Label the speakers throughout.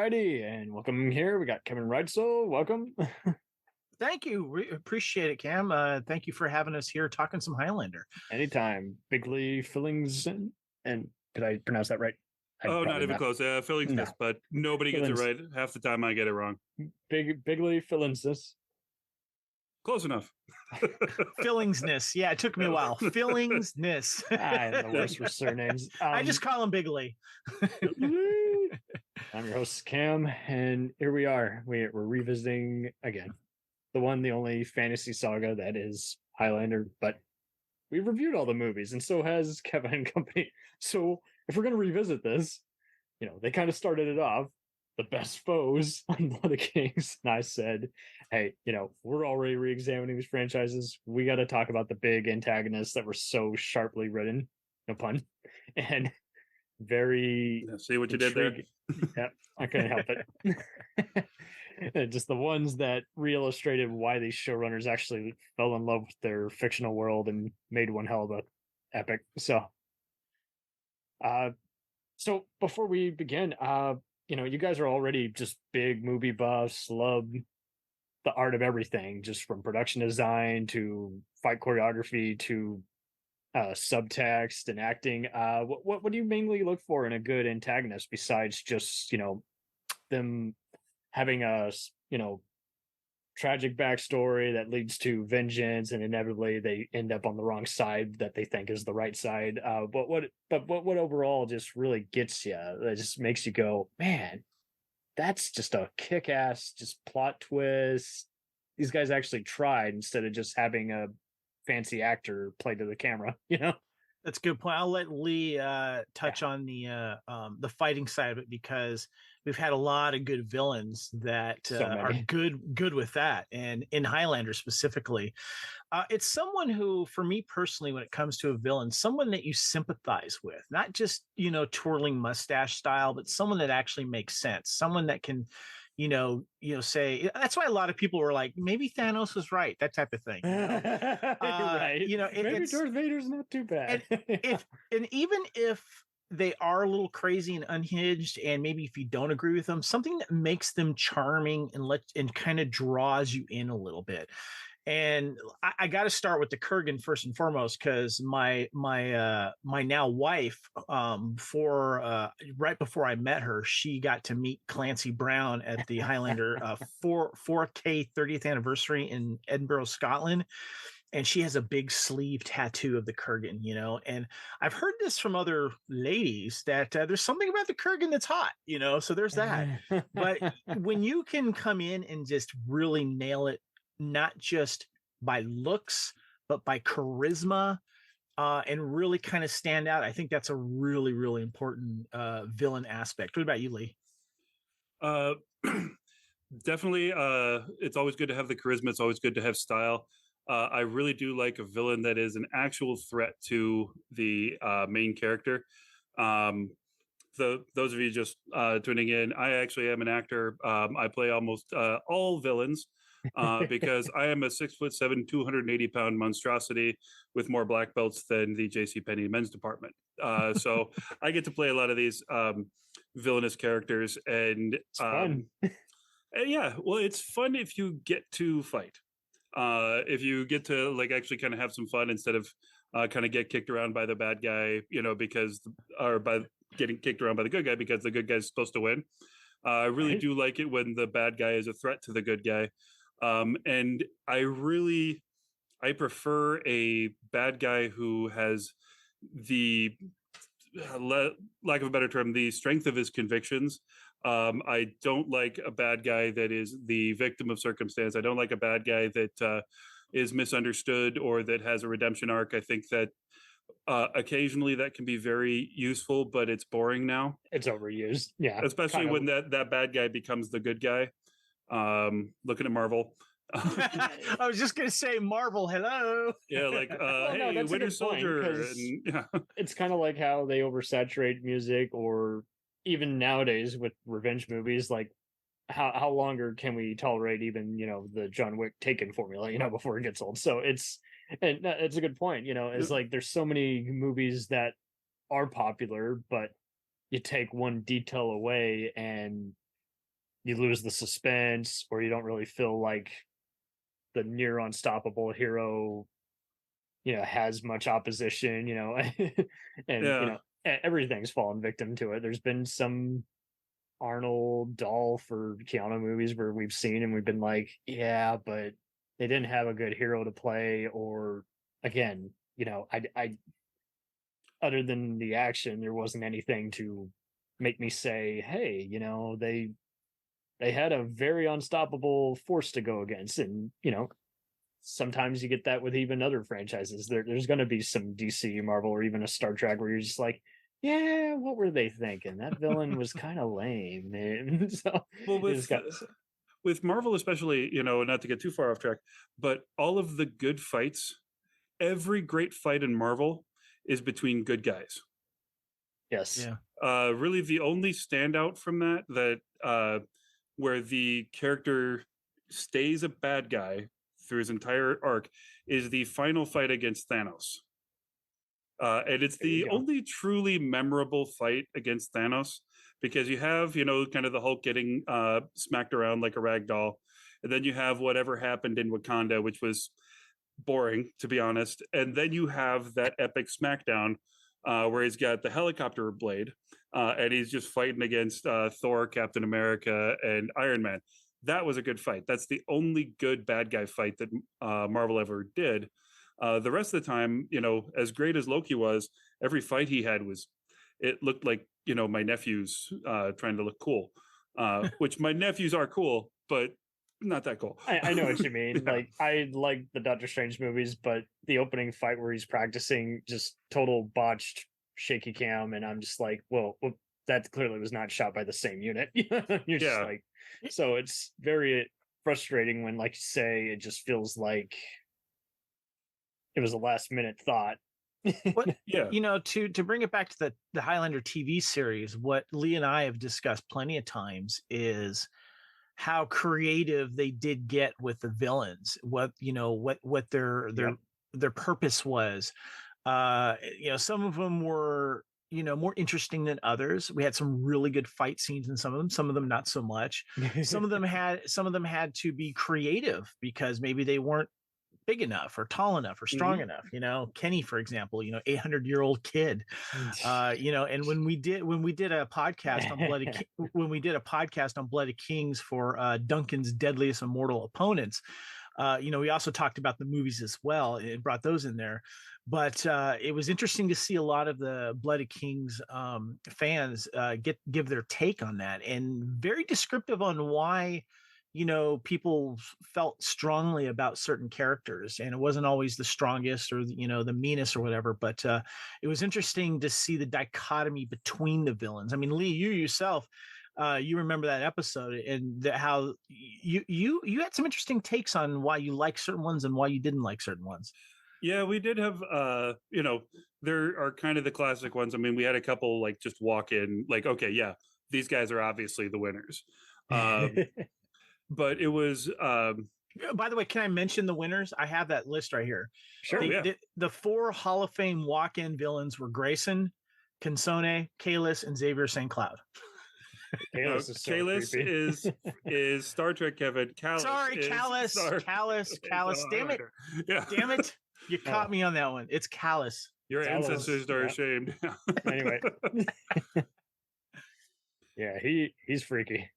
Speaker 1: Alrighty, and welcome here. We got Kevin Reitzel. Welcome.
Speaker 2: Thank you. We appreciate it, Cam. Thank you for having us here talking some Highlander.
Speaker 1: Anytime. Bigly Fillingsness. And did I pronounce that right?
Speaker 3: Not even close. Fillingsness, but nobody gets it right. Half the time I get it wrong.
Speaker 1: Bigly Fillingsness.
Speaker 3: Close enough.
Speaker 2: Fillingsness. Yeah, it took me a while. Fillingsness.
Speaker 1: I'm the worst for surnames.
Speaker 2: I just call him Bigley.
Speaker 1: I'm your host, Cam, and here we are. We're revisiting, again, the one, the only fantasy saga that is Highlander, but we've reviewed all the movies, and so has Kevin and company. So if we're going to revisit this, they kind of started it off, the best foes on Blood of Kings. And I said, hey, we're already re-examining these franchises. We got to talk about the big antagonists that were so sharply written, no pun, and very
Speaker 3: see what you did there.
Speaker 1: Yeah, I couldn't help it. Just the ones that re-illustrated why these showrunners actually fell in love with their fictional world and made one hell of a epic. So before we begin, you guys are already just big movie buffs, love the art of everything, just from production design to fight choreography to subtext and acting. What do you mainly look for in a good antagonist besides just them having a tragic backstory that leads to vengeance and inevitably they end up on the wrong side that they think is the right side? But what overall just really gets you, that just makes you go, man, that's just a kick-ass just plot twist. These guys actually tried instead of just having a fancy actor play to the camera.
Speaker 2: That's a good point. I'll let Lee touch on the fighting side of it, because we've had a lot of good villains that are good with that, and in Highlander specifically, it's someone who, for me personally, when it comes to a villain, someone that you sympathize with, not just twirling mustache style, but someone that actually makes sense, someone that can say. That's why a lot of people were like, maybe Thanos was right, that type of thing.
Speaker 1: Right. Maybe Darth Vader's not too bad.
Speaker 2: and even if they are a little crazy and unhinged, and maybe if you don't agree with them, something that makes them charming and kind of draws you in a little bit. And I got to start with the Kurgan first and foremost, because my now wife, right before I met her, she got to meet Clancy Brown at the Highlander 4K 30th anniversary in Edinburgh, Scotland. And she has a big sleeve tattoo of the Kurgan, and I've heard this from other ladies that there's something about the Kurgan that's hot, so there's that. But when you can come in and just really nail it, not just by looks, but by charisma, and really kind of stand out, I think that's a really, really important villain aspect. What about you, Lee?
Speaker 3: Definitely. It's always good to have the charisma. It's always good to have style. I really do like a villain that is an actual threat to the main character. Those of you just tuning in, I actually am an actor. I play almost all villains because I am a 6'7", 280-pound monstrosity with more black belts than the JCPenney men's department. So I get to play a lot of these villainous characters, and
Speaker 1: fun.
Speaker 3: Yeah, well, it's fun if you get to fight. If you get to actually kind of have some fun instead of kind of get kicked around by the bad guy, by getting kicked around by the good guy because the good guy's supposed to win. I really do like it when the bad guy is a threat to the good guy. And I prefer a bad guy who has the, lack of a better term, the strength of his convictions. I don't like a bad guy that is the victim of circumstance. I don't like a bad guy that is misunderstood or that has a redemption arc. I think that occasionally that can be very useful, but it's boring now.
Speaker 1: It's overused. Yeah.
Speaker 3: Especially when that bad guy becomes the good guy. Looking at Marvel.
Speaker 2: I was just going to say Marvel, hello.
Speaker 3: Yeah, hey, Winter Soldier.
Speaker 1: It's kind of like how they oversaturate music, or even nowadays with revenge movies, like how longer can we tolerate even, the John Wick Taken formula, before it gets old. So it's a good point, it's like there's so many movies that are popular, but you take one detail away and you lose the suspense, or you don't really feel like the near unstoppable hero, has much opposition, and
Speaker 3: Yeah.
Speaker 1: everything's fallen victim to it. There's been some Arnold Dolph or Keanu movies where we've seen and we've been like, yeah, but they didn't have a good hero to play, or again, I other than the action, there wasn't anything to make me say, hey, they had a very unstoppable force to go against. And, sometimes you get that with even other franchises. There's going to be some DC, Marvel, or even a Star Trek where you're just like, yeah, what were they thinking? That villain was kind of lame, man. So
Speaker 3: Well, with Marvel especially, not to get too far off track, but all of the good fights, every great fight in Marvel is between good guys.
Speaker 1: Yes.
Speaker 2: Yeah.
Speaker 3: Really, the only standout from that where the character stays a bad guy through his entire arc is the final fight against Thanos. And it's the only truly memorable fight against Thanos, because you have, kind of the Hulk getting smacked around like a rag doll. And then you have whatever happened in Wakanda, which was boring, to be honest. And then you have that epic smackdown where he's got the helicopter blade and he's just fighting against Thor, Captain America, and Iron Man. That was a good fight. That's the only good bad guy fight that Marvel ever did. The rest of the time, as great as Loki was, every fight he had it looked like, my nephews trying to look cool, which my nephews are cool, but not that cool.
Speaker 1: I know what you mean.
Speaker 3: Yeah.
Speaker 1: Like, I like the Doctor Strange movies, but the opening fight where he's practicing, just total botched shaky cam, and I'm just like, well, that clearly was not shot by the same unit. You're just
Speaker 3: Yeah.
Speaker 1: like, so it's very frustrating when, like you say, it just feels like it was a last minute thought.
Speaker 2: What
Speaker 3: Yeah.
Speaker 2: to bring it back to the Highlander TV series, what Lee and I have discussed plenty of times is how creative they did get with the villains, what their their purpose was. Some of them were more interesting than others. We had some really good fight scenes in some of them not so much. Some of them had to be creative because maybe they weren't big enough or tall enough or strong enough. Kenny, for example, 800-year-old kid. And when we did a podcast on Bloody Kings for Duncan's Deadliest Immortal Opponents, we also talked about the movies as well and brought those in there. But it was interesting to see a lot of the Bloody Kings fans give their take on that, and very descriptive on why people felt strongly about certain characters, and it wasn't always the strongest or the meanest or whatever, but it was interesting to see the dichotomy between the villains. I mean, Lee, you yourself, you remember that episode and how you had some interesting takes on why you like certain ones and why you didn't like certain ones.
Speaker 3: Yeah, we did have there are kind of the classic ones. I mean, we had a couple like just walk in like, okay, yeah, these guys are obviously the winners. But it was
Speaker 2: by the way, can I mention the winners? I have that list right here.
Speaker 1: Sure.
Speaker 2: The 4 Hall of Fame walk-in villains were Grayson, Consone, Kalis, and Xavier St. Cloud.
Speaker 3: Kalis is Star Trek, Kevin. Kalis
Speaker 2: Kalis. Damn it.
Speaker 3: Yeah.
Speaker 2: Damn it. You caught me on that one. It's Kalis.
Speaker 3: Your ancestors are ashamed.
Speaker 1: Anyway. Yeah, he's freaky.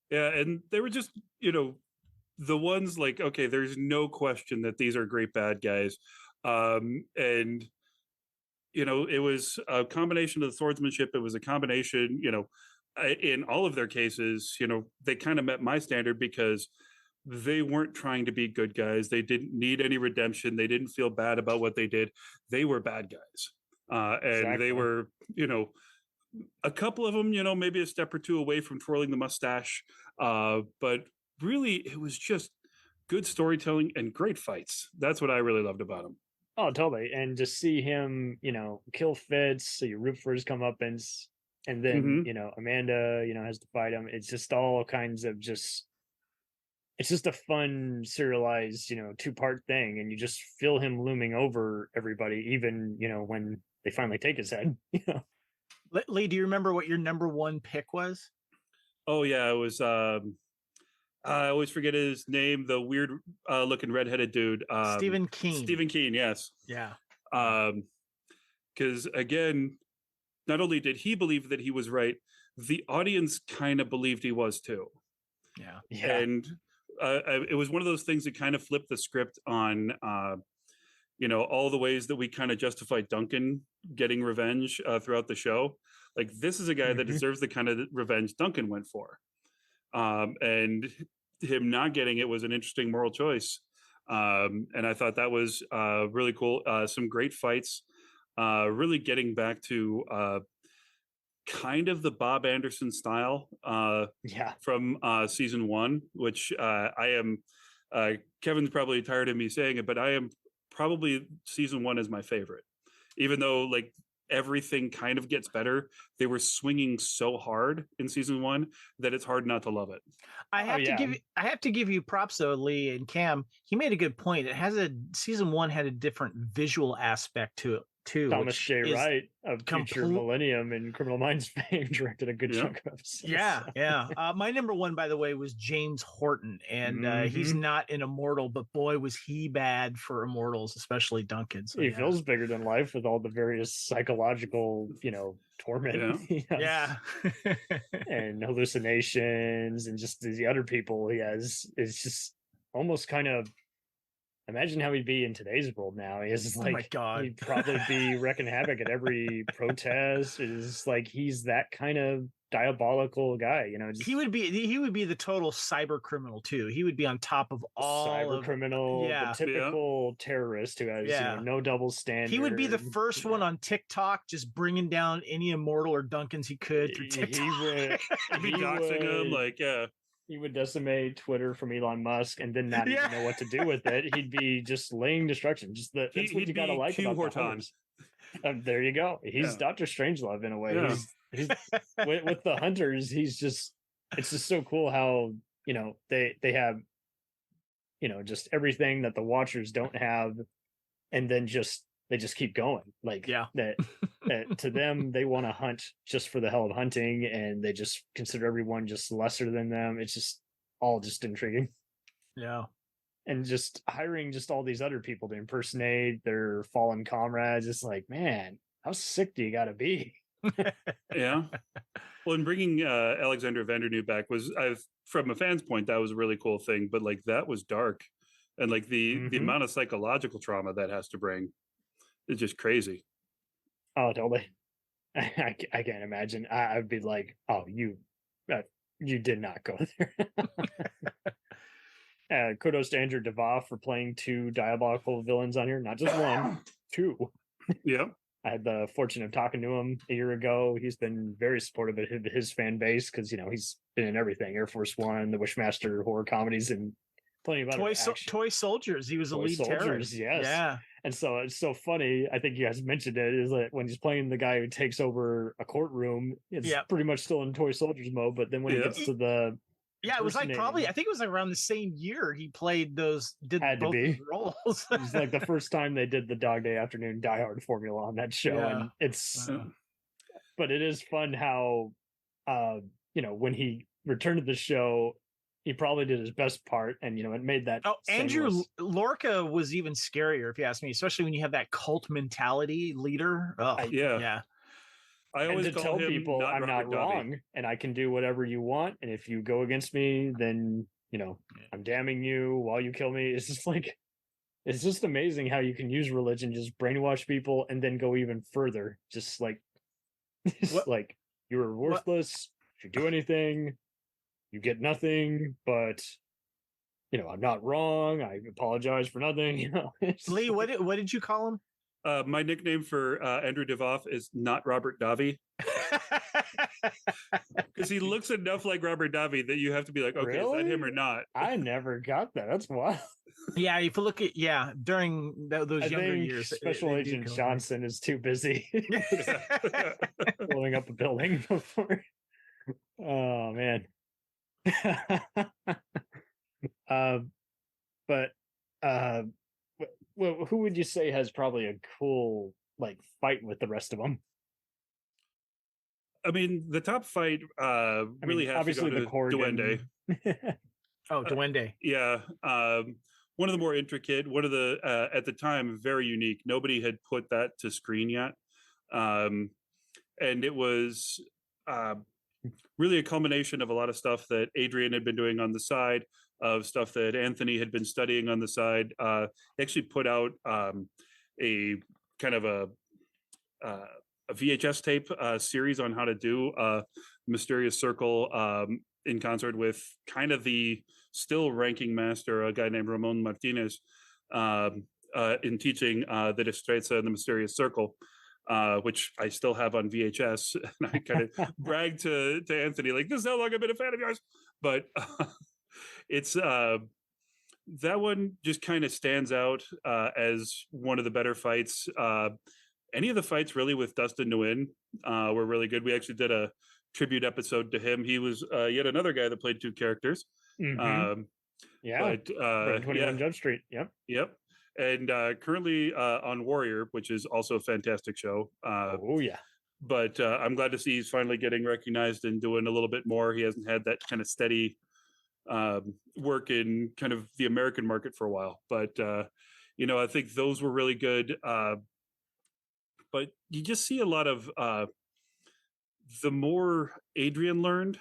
Speaker 3: Yeah, and they were just, the ones like, okay, there's no question that these are great bad guys. And it was a combination of the swordsmanship. It was a combination, in all of their cases, they kind of met my standard because they weren't trying to be good guys. They didn't need any redemption. They didn't feel bad about what they did. They were bad guys. And
Speaker 1: Exactly.
Speaker 3: They were, a couple of them, maybe a step or two away from twirling the mustache. But really, it was just good storytelling and great fights. That's what I really loved about him.
Speaker 1: Oh, totally. And to see him, kill Fitz, so you root for his comeuppance, and then, Amanda, has to fight him. It's just all kinds of it's just a fun serialized, 2-part thing. And you just feel him looming over everybody, even, when they finally take his head.
Speaker 2: Lee, do you remember what your number 1 pick was?
Speaker 3: Oh yeah, it was. I always forget his name. The weird looking redheaded dude.
Speaker 2: Stephen Keen.
Speaker 3: Stephen Keen. Yes.
Speaker 2: Yeah.
Speaker 3: Because again, not only did he believe that he was right, the audience kind of believed he was too.
Speaker 2: Yeah.
Speaker 3: And it was one of those things that kind of flipped the script on, all the ways that we kind of justify Duncan getting revenge throughout the show. Like, this is a guy that deserves the kind of revenge Duncan went for. And him not getting it was an interesting moral choice. And I thought that was really cool. Some great fights, really getting back to kind of the Bob Anderson style from season 1, which I am, Kevin's probably tired of me saying it, but I am probably season 1 is my favorite, even though like everything kind of gets better. They were swinging so hard in season 1 that it's hard not to love it.
Speaker 2: I have to give you props though, Lee and Cam. He made a good point. Season 1 had a different visual aspect to it too.
Speaker 1: Thomas J. Wright of Future Millennium and Criminal Minds fame directed a good chunk of episodes.
Speaker 2: Yeah. My number 1, by the way, was James Horton, and he's not an immortal, but boy, was he bad for immortals, especially Duncan. So,
Speaker 1: he feels bigger than life with all the various psychological, torment. And hallucinations, and just the other people he has. It's just almost kind of. Imagine how he'd be in today's world now. He is like,
Speaker 2: oh my God.
Speaker 1: He'd probably be wreaking havoc at every protest. It's like he's that kind of diabolical guy,
Speaker 2: he would be the total cyber criminal too. He would be on top of all
Speaker 1: cyber criminal, the typical terrorist who has no double standard.
Speaker 2: He would be the first one on TikTok, just bringing down any immortal or Duncans he could through TikTok.
Speaker 3: He'd be doxing him,
Speaker 1: He would decimate Twitter from Elon Musk and then not even know what to do with it. He'd be just laying destruction. That's what you gotta like about Horton. There you go. He's Dr. Strangelove in a way.
Speaker 3: Yeah.
Speaker 1: He's with the hunters. It's just so cool how they have just everything that the Watchers don't have, and then they just keep going. Like that to them, they want to hunt just for the hell of hunting, and they just consider everyone just lesser than them. It's just all just intriguing.
Speaker 2: Yeah.
Speaker 3: and just hiring just all these other people to impersonate their fallen comrades. It's like, man, how sick do you got to be?
Speaker 4: Yeah. Well, and bringing Alexander Vandernoot back was, from a fan's point, that was a really cool thing. But like, that was dark, and like the amount of psychological trauma that has to bring is just crazy.
Speaker 3: Oh, totally. I can't imagine. I'd be like, oh, you did not go there. Kudos to Andrew Devoff for playing two diabolical villains on here. Not just one, two.
Speaker 4: Yeah.
Speaker 3: I had the fortune of talking to him a year ago. He's been very supportive of his fan base because, you know, he's been in everything. Air Force One, the Wishmaster horror comedies, and plenty of other
Speaker 2: Toy Soldiers. He was a lead terrorist.
Speaker 3: Yes.
Speaker 2: Yeah.
Speaker 3: And so it's so funny. I think you guys mentioned it, is that when he's playing the guy who takes over a courtroom, it's pretty much still in Toy Soldiers mode. But then when he gets to the
Speaker 2: it was like I think it was like around the same year he played both roles.
Speaker 3: It was like the first time they did the Dog Day Afternoon Die Hard formula on that show.
Speaker 2: Yeah.
Speaker 3: And it's, but it is fun how, you know, when he returned to the show, he probably did his best part, and, you know, it made that.
Speaker 2: Oh, Andrew Lorca was even scarier, if you ask me, especially when you have that cult mentality leader. Oh, yeah.
Speaker 4: I always
Speaker 3: tell people I'm not wrong, and I can do whatever you want. And if you go against me, then, you know, I'm damning you while you kill me. It's just like, it's just amazing how you can use religion, just brainwash people, and then go even further. Just like, like, you're worthless. If you do anything, you get nothing. But, you know, I'm not wrong. I apologize for nothing. You know,
Speaker 2: Lee, what did you call him?
Speaker 4: My nickname for Andrew Devoff is not Robert Davi, because he looks enough like Robert Davi that you have to be like, okay, is that him or not?
Speaker 3: I never got that. That's wild.
Speaker 2: Yeah, if you look at during those younger years,
Speaker 3: Special Agent Johnson is too busy blowing up a building before. Oh man. But well, who would you say has probably a cool like fight with the rest of them? I mean, the top fight really has to go to Duende.
Speaker 2: Oh, Duende.
Speaker 3: Yeah. One of the more intricate, one of the, at the time, very unique. Nobody had put that to screen yet. And it was really a culmination of a lot of stuff that Adrian had been doing on the side, of stuff that Anthony had been studying on the side. They actually put out a kind of a VHS tape series on how to do Mysterious Circle in concert with kind of the still ranking master, a guy named Ramon Martinez, in teaching the Destreza and the Mysterious Circle, which I still have on VHS. And I kind of bragged to Anthony, like, this is how long I've been a fan of yours. But it's that one just kind of stands out as one of the better fights. Any of the fights really with Dustin Nguyen were really good. We actually did a tribute episode to him. He was yet another guy that played two characters.
Speaker 1: Yeah, but, 21 Jump Street. Yep.
Speaker 3: And currently on Warrior, which is also a fantastic show. But I'm glad to see he's finally getting recognized and doing a little bit more. He hasn't had that kind of steady work in kind of the American market for a while. But I think those were really good. But you just see a lot of the more Adrian learned,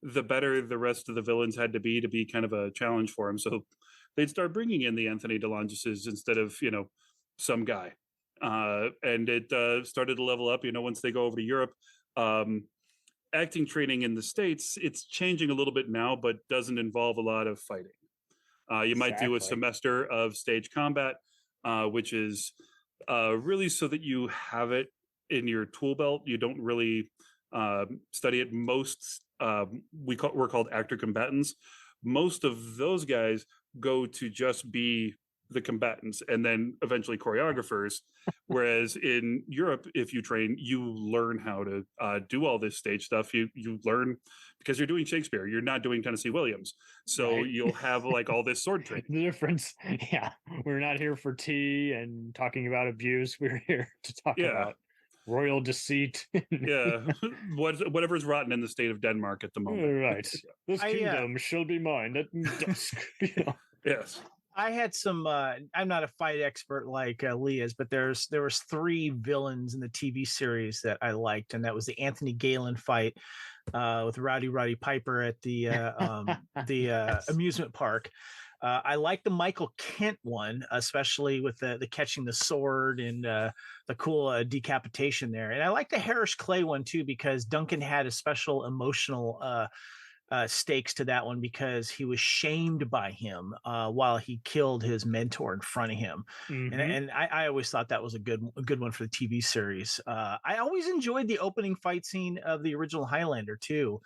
Speaker 3: the better the rest of the villains had to be kind of a challenge for him. So they'd start bringing in the Anthony DeLongeses instead of, some guy. And it started to level up, once they go over to Europe. Acting training in the States, it's changing a little bit now, but doesn't involve a lot of fighting. You might do a semester of stage combat, which is really so that you have it in your tool belt. You don't really study it. Most we're called actor combatants. Most of those guys go to just be the combatants and then eventually choreographers. Whereas in Europe, if you train, you learn how to do all this stage stuff. You learn because you're doing Shakespeare. You're not doing Tennessee Williams. So you'll have like all this sword training.
Speaker 1: The difference. Yeah. We're not here for tea and talking about abuse. We're here to talk about royal deceit.
Speaker 3: Whatever's rotten in the state of Denmark at the moment.
Speaker 1: Right. This kingdom shall be mine at dusk.
Speaker 3: Yes.
Speaker 2: I had some. I'm not a fight expert like Lee is, but there was 3 villains in the TV series that I liked, and that was the Anthony Galen fight with Roddy Piper at the amusement park. I like the Michael Kent one, especially with the catching the sword and the cool decapitation there. And I like the Harris Clay one too, because Duncan had a special emotional stakes to that one because he was shamed by him while he killed his mentor in front of him. And I always thought that was a good one for the TV series. I always enjoyed the opening fight scene of the original Highlander too.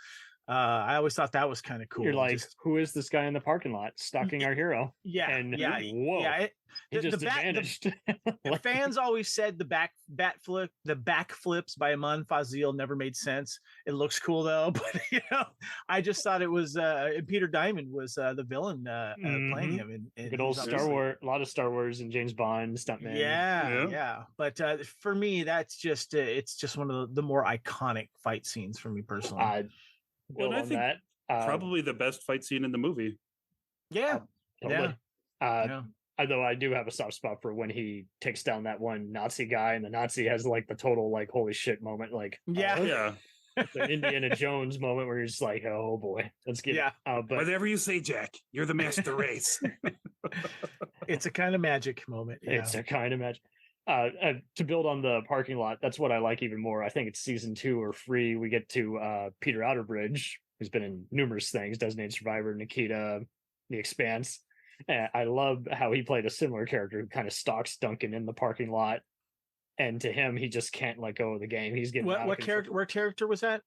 Speaker 2: I always thought that was kind of cool.
Speaker 1: You're like, who is this guy in the parking lot stalking our hero?
Speaker 2: He
Speaker 1: just vanished.
Speaker 2: The fans always said the back flips by Aman Fazil never made sense. It looks cool though, but I just thought it was Peter Diamond was the villain playing him. And
Speaker 1: good old Star Wars, a lot of Star Wars and James Bond stuntman.
Speaker 2: Yeah. But for me, that's just it's just one of the more iconic fight scenes for me personally.
Speaker 3: Well, I think probably the best fight scene in the movie.
Speaker 1: Totally. Although I do have a soft spot for when he takes down that one Nazi guy, and the Nazi has like the total like holy shit moment, like the Indiana Jones moment where you're just like, oh boy, let's get it. But
Speaker 3: whatever you say, Jack, you're the master race.
Speaker 2: It's a kind of magic moment.
Speaker 1: It's a kind of magic. To build on the parking lot, that's what I like even more. I think it's season 2 or 3. We get to Peter Outerbridge, who's been in numerous things, Designated Survivor, Nikita, The Expanse. I love how he played a similar character who kind of stalks Duncan in the parking lot, and to him, he just can't let go of the game. He's getting
Speaker 2: what character? What character was that?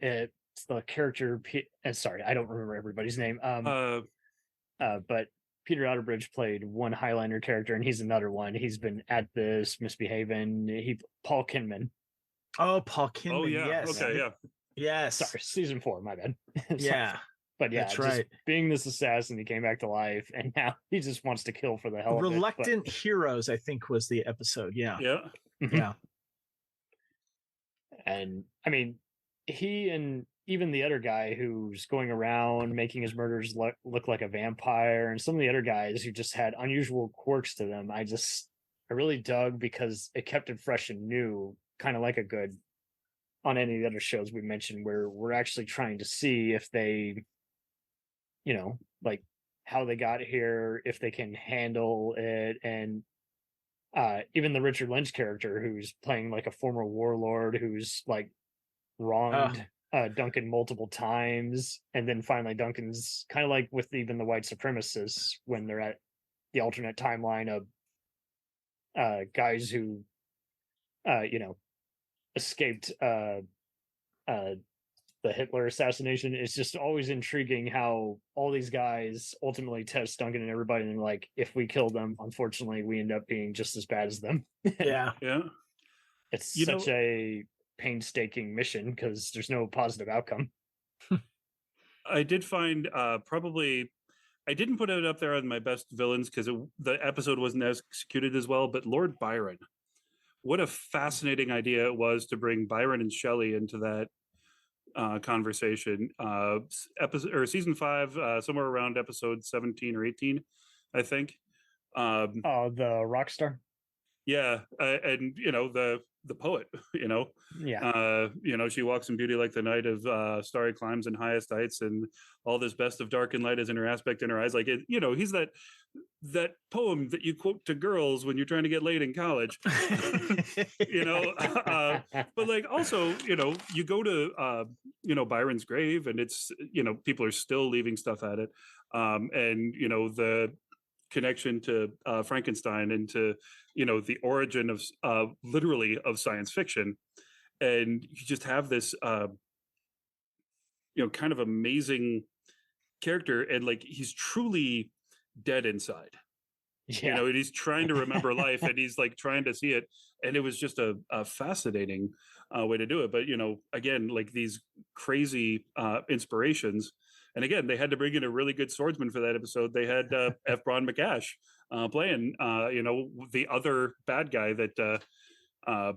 Speaker 1: It's the character. Sorry, I don't remember everybody's name. But Peter Outerbridge played one Highlander character, and he's another one. He's been at this misbehaving. Paul Kinman.
Speaker 2: Oh, Paul Kinman.
Speaker 3: Oh, yeah.
Speaker 2: Yes.
Speaker 3: Okay, yeah.
Speaker 2: Yes.
Speaker 1: Sorry, season 4. My bad.
Speaker 2: Yeah.
Speaker 1: But yeah,
Speaker 2: that's right.
Speaker 1: Being this assassin, he came back to life, and now he just wants to kill for the hell of it.
Speaker 2: Reluctant Heroes, I think, was the episode. Yeah.
Speaker 3: Yeah.
Speaker 2: Yeah.
Speaker 1: And I mean, he and even the other guy who's going around making his murders look like a vampire, and some of the other guys who just had unusual quirks to them, I really dug because it kept it fresh and new, kind of like a good on any of the other shows we mentioned, where we're actually trying to see if they, like how they got here, if they can handle it. And even the Richard Lynch character, who's playing like a former warlord who's like wronged Duncan multiple times, and then finally Duncan's kind of like with even the white supremacists when they're at the alternate timeline of guys who escaped the Hitler assassination. It's just always intriguing how all these guys ultimately test Duncan and everybody, and like, if we kill them, unfortunately, we end up being just as bad as them.
Speaker 2: Yeah.
Speaker 1: It's such a painstaking mission because there's no positive outcome.
Speaker 3: I did find probably I didn't put it up there on my best villains because the episode wasn't executed as well, but Lord Byron. What a fascinating idea it was to bring Byron and Shelley into that conversation. Episode or season 5, somewhere around episode 17 or 18, I think.
Speaker 1: The rock star.
Speaker 3: Yeah, and the poet. She walks in beauty like the night of starry climes and highest heights, and all this best of dark and light is in her aspect in her eyes. Like he's that poem that you quote to girls when you're trying to get laid in college. But like also you go to Byron's grave, and it's people are still leaving stuff at it, and the connection to Frankenstein and to the origin of literally of science fiction, and you just have this kind of amazing character, and like he's truly dead inside. And he's trying to remember life, and he's like trying to see it, and it was just a fascinating way to do it. But again, like these crazy inspirations, and again, they had to bring in a really good swordsman for that episode. They had F. Braun McAsh playing the other bad guy that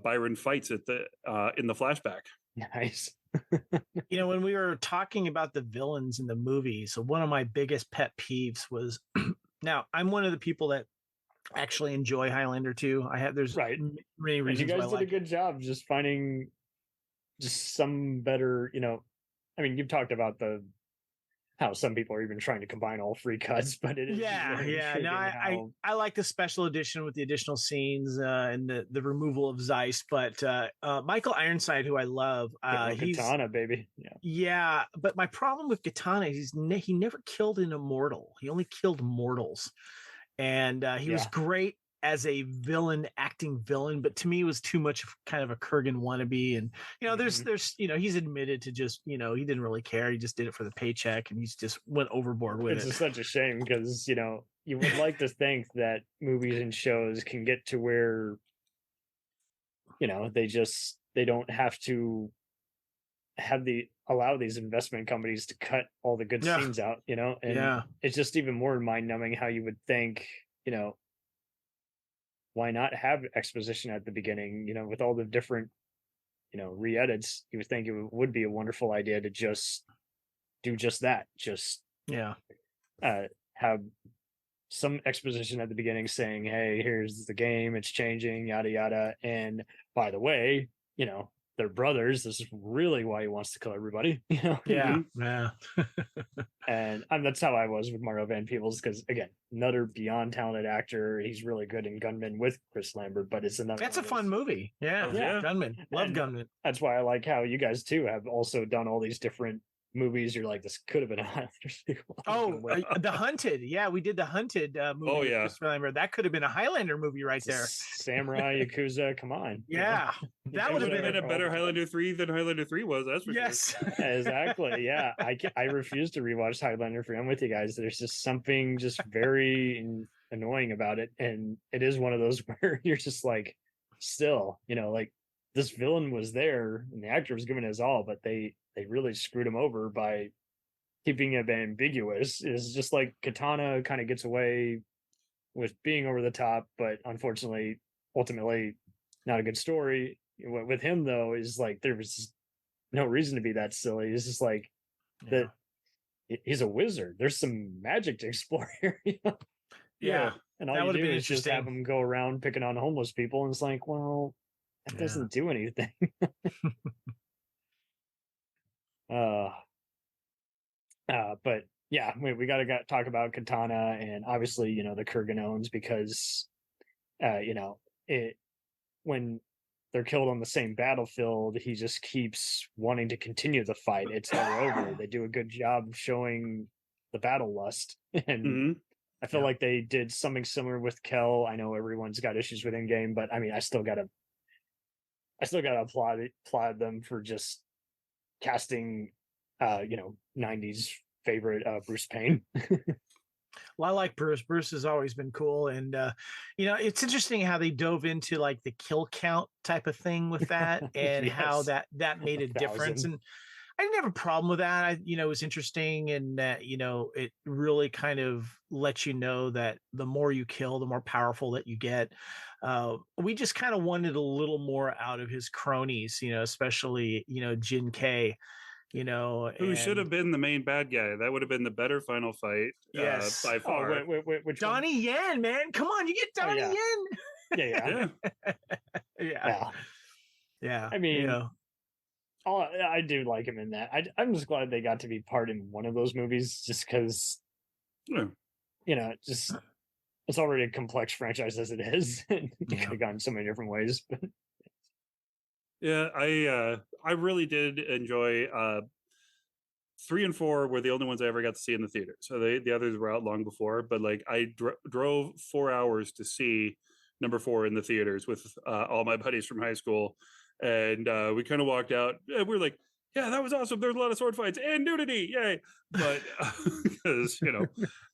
Speaker 3: Byron fights at the in the flashback.
Speaker 1: Nice.
Speaker 2: When we were talking about the villains in the movie, so one of my biggest pet peeves was now I'm one of the people that actually enjoy Highlander too. There's many reasons.
Speaker 1: You guys did
Speaker 2: a
Speaker 1: good job just finding just some better, I mean, you've talked about how some people are even trying to combine all 3 cuts, but it is
Speaker 2: No, I like the special edition with the additional scenes and the removal of Zeiss. But Michael Ironside, who I love, he's
Speaker 1: Katana, baby.
Speaker 2: Yeah, but my problem with Katana is he never killed an immortal. He only killed mortals, and he was great as a villain, acting villain, but to me it was too much of kind of a Kurgan wannabe. And there's he's admitted to just he didn't really care. He just did it for the paycheck, and he's just went overboard with it.
Speaker 1: It's such a shame because you would like to think that movies and shows can get to where they don't have to allow these investment companies to cut all the good scenes out. And it's just even more mind numbing how you would think why not have exposition at the beginning, with all the different, re-edits. You would think it would be a wonderful idea to just do just that. Have some exposition at the beginning saying, hey, here's the game, it's changing, yada, yada. And by the way, they're brothers. This is really why he wants to kill everybody.
Speaker 2: Yeah.
Speaker 1: And that's how I was with Mario Van Peebles, because again, another beyond talented actor. He's really good in Gunman with Chris Lambert, but it's another.
Speaker 2: That's a fun movie. Yeah. Gunman. Love Gunman.
Speaker 1: That's why I like how you guys too have also done all these different movies. You're like, this could have been a Highlander sequel.
Speaker 2: The Hunted. Yeah, we did the Hunted movie.
Speaker 3: Oh yeah,
Speaker 2: that could have been a Highlander movie right there.
Speaker 1: Samurai Yakuza. Come on.
Speaker 2: Yeah, that would have been
Speaker 3: a better Highlander 3 than Highlander 3 was. That's for
Speaker 1: sure. Exactly. Yeah, I refuse to rewatch Highlander 3. I'm with you guys. There's just something just very annoying about it, and it is one of those where you're just like, still, like this villain was there and the actor was giving his all, but they really screwed him over by keeping it ambiguous. Is just like Katana kind of gets away with being over the top, but unfortunately, ultimately, not a good story. with him though is like there was no reason to be that silly. It's just like that he's a wizard. There's some magic to explore here.
Speaker 2: Yeah.
Speaker 1: And all
Speaker 2: That
Speaker 1: you
Speaker 2: would have
Speaker 1: do
Speaker 2: been
Speaker 1: is just have
Speaker 2: interesting.
Speaker 1: him go around picking on homeless people, and it's like, well, that doesn't do anything. But yeah, we gotta talk about Katana and obviously, the Kurganones because it when they're killed on the same battlefield, he just keeps wanting to continue the fight. It's never over. They do a good job of showing the battle lust. And I feel like they did something similar with Kel. I know everyone's got issues with in-game, but I mean, I still gotta applaud them for just casting 90s favorite Bruce Payne.
Speaker 2: Well, I like Bruce. Bruce has always been cool, and it's interesting how they dove into like the kill count type of thing with that, and how that made a difference. And I didn't have a problem with that. It was interesting, and that it really kind of lets you know that the more you kill, the more powerful that you get. We just kind of wanted a little more out of his cronies, especially Jin K.
Speaker 3: Who should have been the main bad guy? That would have been the better final fight.
Speaker 2: Yes,
Speaker 3: by far.
Speaker 1: Which
Speaker 2: Donnie Yen, man, come on, you get Donnie Yen. Yeah.
Speaker 1: I mean, I do like him in that. I'm just glad they got to be part in one of those movies, just because, just it's already a complex franchise as it is. It could have gone so many different ways. But
Speaker 3: yeah, I really did enjoy 3 and 4 were the only ones I ever got to see in the theater. So the others were out long before, but like I drove 4 hours to see number 4 in the theaters with all my buddies from high school. And we kind of walked out and we were like, yeah, that was awesome. There's a lot of sword fights and nudity. Yay. But because,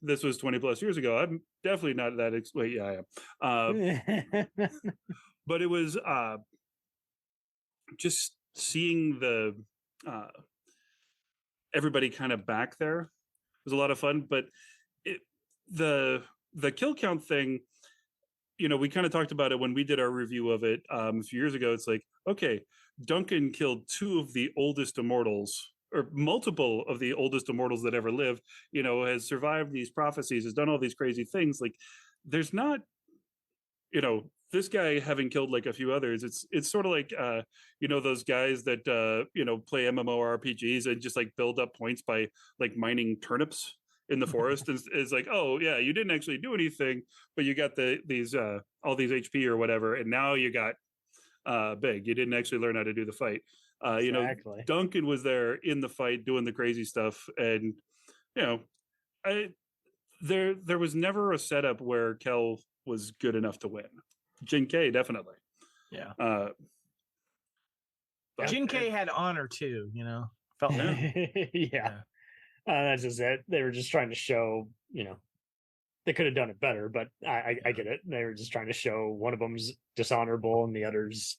Speaker 3: this was 20 plus years ago, I'm definitely not that. Yeah, I am. But it was just seeing the everybody kind of back there was a lot of fun. But the kill count thing, we kind of talked about it when we did our review of it a few years ago. It's like, okay, Duncan killed 2 of the oldest immortals, or multiple of the oldest immortals that ever lived, has survived these prophecies, has done all these crazy things. Like, there's not, this guy having killed like a few others, it's sort of like those guys that play MMORPGs and just like build up points by like mining turnips in the forest. Is like, oh yeah, you didn't actually do anything, but you got these all these HP or whatever, and now you got big. You didn't actually learn how to do the fight.
Speaker 1: Exactly.
Speaker 3: Duncan was there in the fight doing the crazy stuff, and there was never a setup where Kel was good enough to win. Jin K definitely.
Speaker 2: Yeah. Jin K had honor too, felt like.
Speaker 1: Yeah. That's just it. They were just trying to show, they could have done it better, but I get it. They were just trying to show one of them's dishonorable and the other's.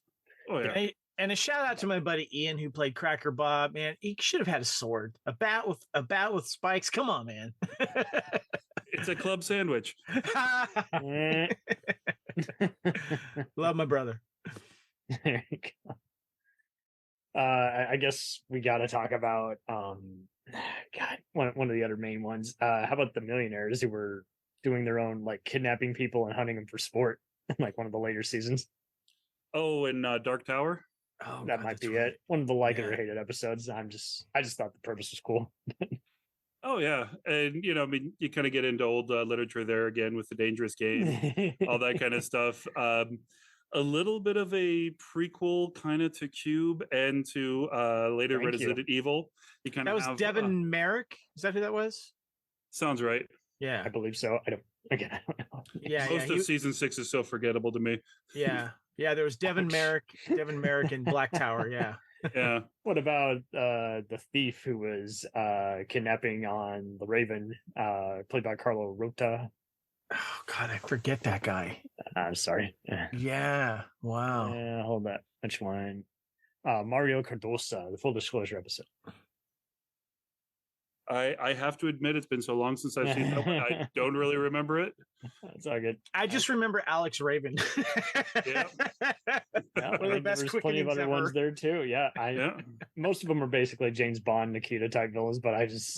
Speaker 3: Oh yeah.
Speaker 2: And a shout out to my buddy Ian who played Cracker Bob. Man, he should have had a sword, a bat with spikes. Come on, man.
Speaker 3: It's a club sandwich.
Speaker 2: Love my brother.
Speaker 1: There you go. I guess we got to talk about one of the other main ones. How about the millionaires who were doing their own like kidnapping people and hunting them for sport in like one of the later seasons?
Speaker 3: Oh, and Dark Tower.
Speaker 1: Oh, that might be it. One of the liked or hated episodes. I just thought the purpose was cool.
Speaker 3: Oh yeah, and you kind of get into old literature there again with the Dangerous Game, all that kind of stuff. A little bit of a prequel kind of to Cube and to later Resident Evil. You kind of
Speaker 2: that was Devin Merrick. Is that who that was?
Speaker 3: Sounds right.
Speaker 2: Yeah,
Speaker 1: I believe so. I don't know.
Speaker 2: Yeah,
Speaker 3: most of season 6 is so forgettable to me.
Speaker 2: Yeah, there was Devin Merrick in Black Tower. Yeah.
Speaker 3: Yeah.
Speaker 1: What about the thief who was kidnapping on the Raven, played by Carlo Rota?
Speaker 2: Oh God, I forget that guy.
Speaker 1: I'm sorry.
Speaker 2: Yeah. Wow.
Speaker 1: Hold that. Which one? Mario Cardosa, the full disclosure episode.
Speaker 3: I have to admit, it's been so long since I've seen that one. I don't really remember it.
Speaker 1: That's all good.
Speaker 2: I just remember Alex Raven.
Speaker 3: Yeah.
Speaker 1: Yeah,
Speaker 2: One of the best
Speaker 1: there's plenty of
Speaker 2: quickenings
Speaker 1: other ones
Speaker 2: ever.
Speaker 1: there too. Yeah,
Speaker 3: Yeah.
Speaker 1: most of them are basically James Bond, Nikita type villains, but
Speaker 2: Yes.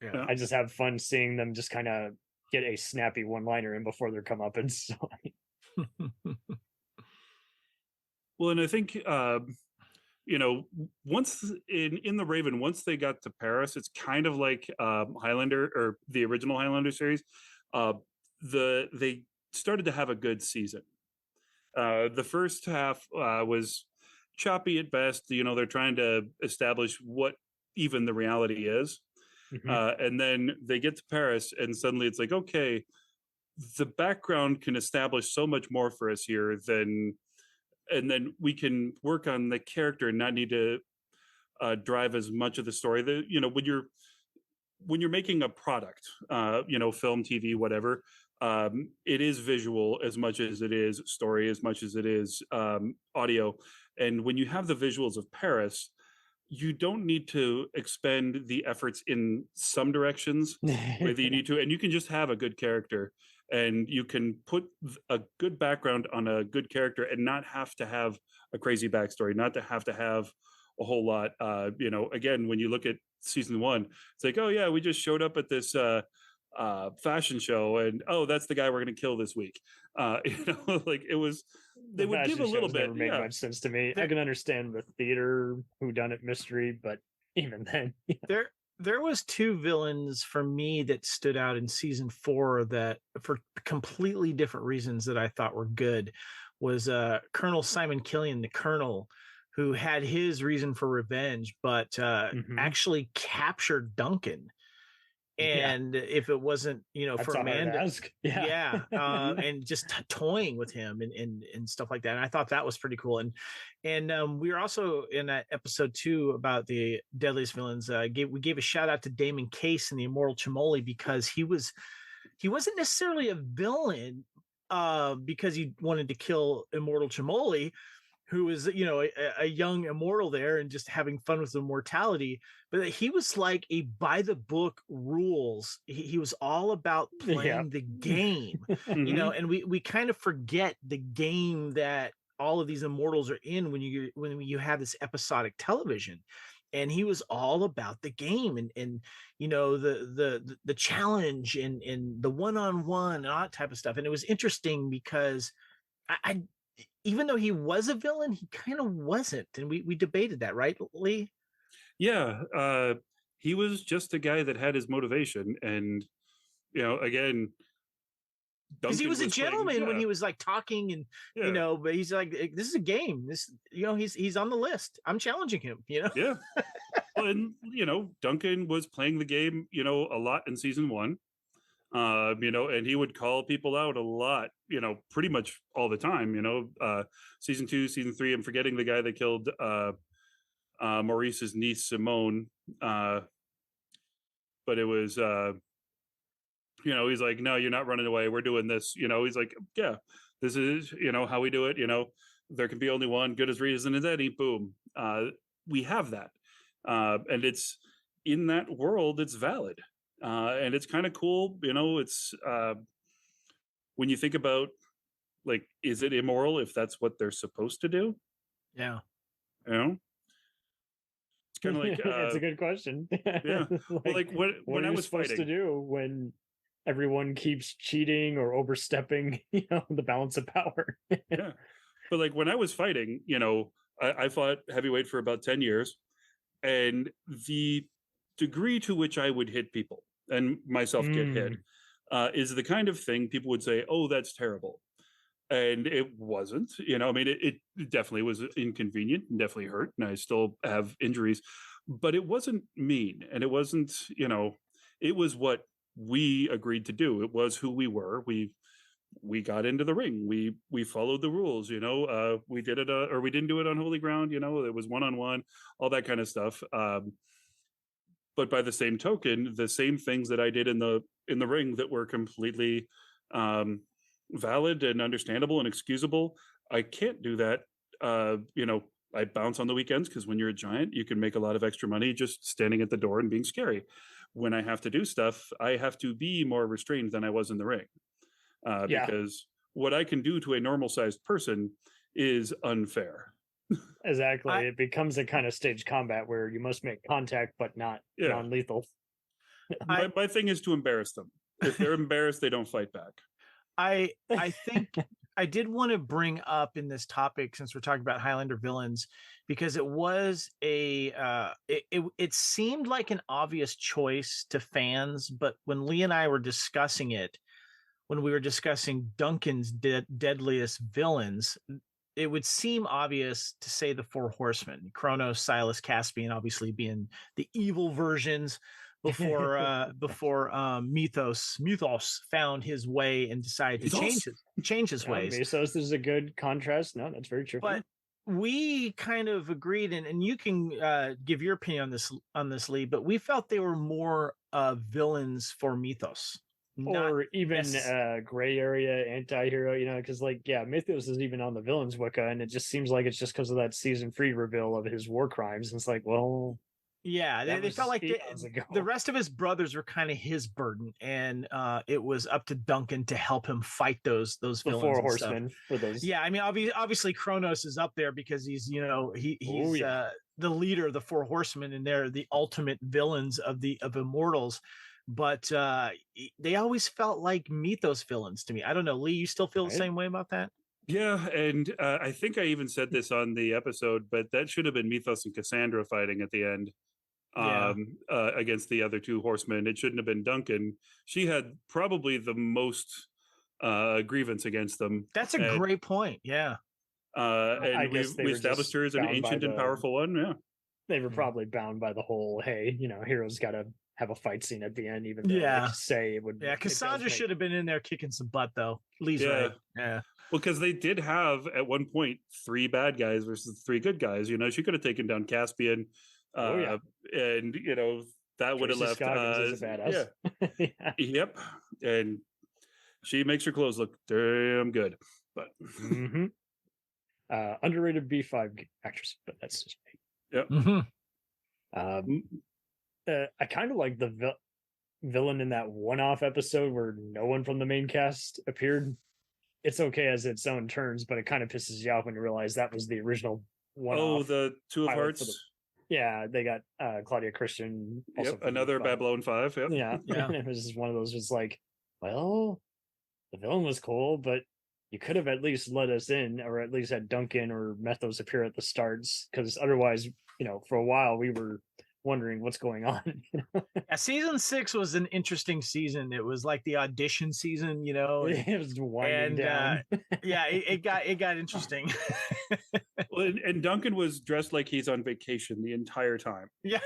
Speaker 2: Yeah.
Speaker 3: Yeah.
Speaker 1: I just have fun seeing them just kind of get a snappy one-liner in before their comeuppance. So,
Speaker 3: Well, and I think you know, once in the Raven, once they got to Paris, it's kind of like Highlander or the original Highlander series. They started to have a good season. The first half was choppy at best. You know, they're trying to establish what even the reality is. And then they get to Paris, and suddenly it's like, okay, the background can establish so much more for us here than, and then we can work on the character and not need to drive as much of the story. That, you know, when you're making a product, you know, film, TV, whatever, it is visual as much as it is story, as much as it is audio. And when you have the visuals of Paris, you don't need to expend the efforts in some directions whether you need to, and you can just have a good character, and you can put a good background on a good character and not have to have a crazy backstory, not to have a whole lot. You know, again, when you look at season 1, it's like, oh yeah, we just showed up at this fashion show, and oh, that's the guy we're going to kill this week. You know, like it was, they would give a little bit.
Speaker 1: Never made much sense to me. I can understand the theater whodunit mystery, but even then,
Speaker 2: there was 2 villains for me that stood out in season 4 that, for completely different reasons, that I thought were good. Was Colonel Simon Killian, the Colonel, who had his reason for revenge, but actually captured Duncan. And if it wasn't, you know,
Speaker 1: that's
Speaker 2: for Amanda, and just toying with him and stuff like that. And I thought that was pretty cool. And we were also in that episode 2 about the deadliest villains. We gave a shout out to Damon Case and the Immortal Chimoli, because he wasn't necessarily a villain because he wanted to kill Immortal Chimoli, who was, you know, a young immortal there and just having fun with immortality. But he was like a by the book rules. He was all about playing the game, you know, and we kind of forget the game that all of these immortals are in when you have this episodic television. And he was all about the game and you know, the challenge and the one-on-one and all that type of stuff. And it was interesting because I even though he was a villain, he kind of wasn't. And we debated that, right, Lee?
Speaker 3: Yeah. He was just a guy that had his motivation. And, you know, again,
Speaker 2: because he was a gentleman when he was like talking and, you know, but he's like, this is a game. This, you know, he's on the list. I'm challenging him, you know?
Speaker 3: Yeah. Well, and, you know, Duncan was playing the game, you know, a lot in season 1. You know, and he would call people out a lot, you know, pretty much all the time, you know. Season 2, season 3, I'm forgetting the guy that killed Maurice's niece Simone, but it was you know, he's like, no, you're not running away, we're doing this, you know. He's like, yeah, this is, you know, how we do it, you know. There can be only one good as reason as any. Boom. We have that, and it's in that world, it's valid. And it's kind of cool, you know. It's when you think about, like, is it immoral if that's what they're supposed to do?
Speaker 2: Yeah.
Speaker 3: You know, it's kind of like
Speaker 1: it's a good question.
Speaker 3: Yeah. Well, like when I was
Speaker 1: supposed to do when everyone keeps cheating or overstepping, you know, the balance of power.
Speaker 3: Yeah. But like when I was fighting, you know, I fought heavyweight for about 10 years, and the degree to which I would hit people and myself get hit is the kind of thing people would say, oh, that's terrible. And it wasn't, you know. I mean, it definitely was inconvenient and definitely hurt, and I still have injuries, but it wasn't mean, and it wasn't, you know, it was what we agreed to do. It was who we were. We got into the ring. We followed the rules, you know. We did it, or we didn't do it on holy ground, you know. It was one-on-one, all that kind of stuff. But by the same token, the same things that I did in the ring that were completely valid and understandable and excusable, I can't do that, you know, I bounce on the weekends because when you're a giant, you can make a lot of extra money just standing at the door and being scary. When I have to do stuff, I have to be more restrained than I was in the ring, because what I can do to a normal sized person is unfair.
Speaker 1: Exactly. It becomes a kind of stage combat where you must make contact, but not non-lethal.
Speaker 3: My thing is to embarrass them. If they're embarrassed, they don't fight back.
Speaker 2: I think I did want to bring up in this topic, since we're talking about Highlander villains, because it was it seemed like an obvious choice to fans, but when Lee and I were discussing it, when we were discussing Duncan's deadliest villains, it would seem obvious to say the Four Horsemen: Kronos, Silas, Caspian, obviously being the evil versions before Mythos found his way and decided to change his ways.
Speaker 1: Mythos is a good contrast. No, that's very true.
Speaker 2: But we kind of agreed, and you can give your opinion on this, Lee, but we felt they were more villains for Mythos.
Speaker 1: Or even gray area anti-hero, because Mythos is even on the villains Wicca, and it just seems like it's just because of that season 3 reveal of his war crimes. And it's like, well,
Speaker 2: yeah, they felt like the rest of his brothers were kind of his burden, and it was up to Duncan to help him fight those villains. The
Speaker 1: Four Horsemen for those.
Speaker 2: Yeah, I mean, obviously Kronos is up there because he's the leader of the Four Horsemen, and they're the ultimate villains of Immortals. But they always felt like Mythos villains to me. I don't know, Lee, you still feel the same way about that?
Speaker 3: Yeah, and I think I even said this on the episode, but that should have been Mythos and Cassandra fighting at the end. Against the other two horsemen. It shouldn't have been Duncan. She had probably the most grievance against them.
Speaker 2: That's a great point. Yeah.
Speaker 3: And we established her as an ancient and powerful one. Yeah.
Speaker 1: They were probably bound by the whole, hey, heroes got to have a fight scene at the end, even though say it would.
Speaker 2: Yeah, Cassandra should have been in there kicking some butt, though. Lee's right. Yeah.
Speaker 3: Well, because they did have, at one point, 3 bad guys versus 3 good guys. She could have taken down Caspian. And that would have left Yep. And she makes her clothes look damn good. But
Speaker 1: underrated B5 actress, but that's just me.
Speaker 3: Yep.
Speaker 1: I kind of like the villain in that one-off episode where no one from the main cast appeared. It's okay as its own turns, but it kind of pisses you off when you realize that was the original one-off.
Speaker 3: Oh, the Two of Hearts.
Speaker 1: Yeah, they got Claudia Christian. Also
Speaker 3: another Babylon 5. Yep.
Speaker 1: Yeah. And it was just one of those. It's like, well, the villain was cool, but you could have at least let us in, or at least had Duncan or Mythos appear at the starts, because otherwise, for a while we were wondering what's going on.
Speaker 2: Yeah, season 6 was an interesting season. It was like the audition season,
Speaker 1: it was winding down.
Speaker 2: It got interesting.
Speaker 3: Well, and Duncan was dressed like he's on vacation the entire time.
Speaker 2: Yeah.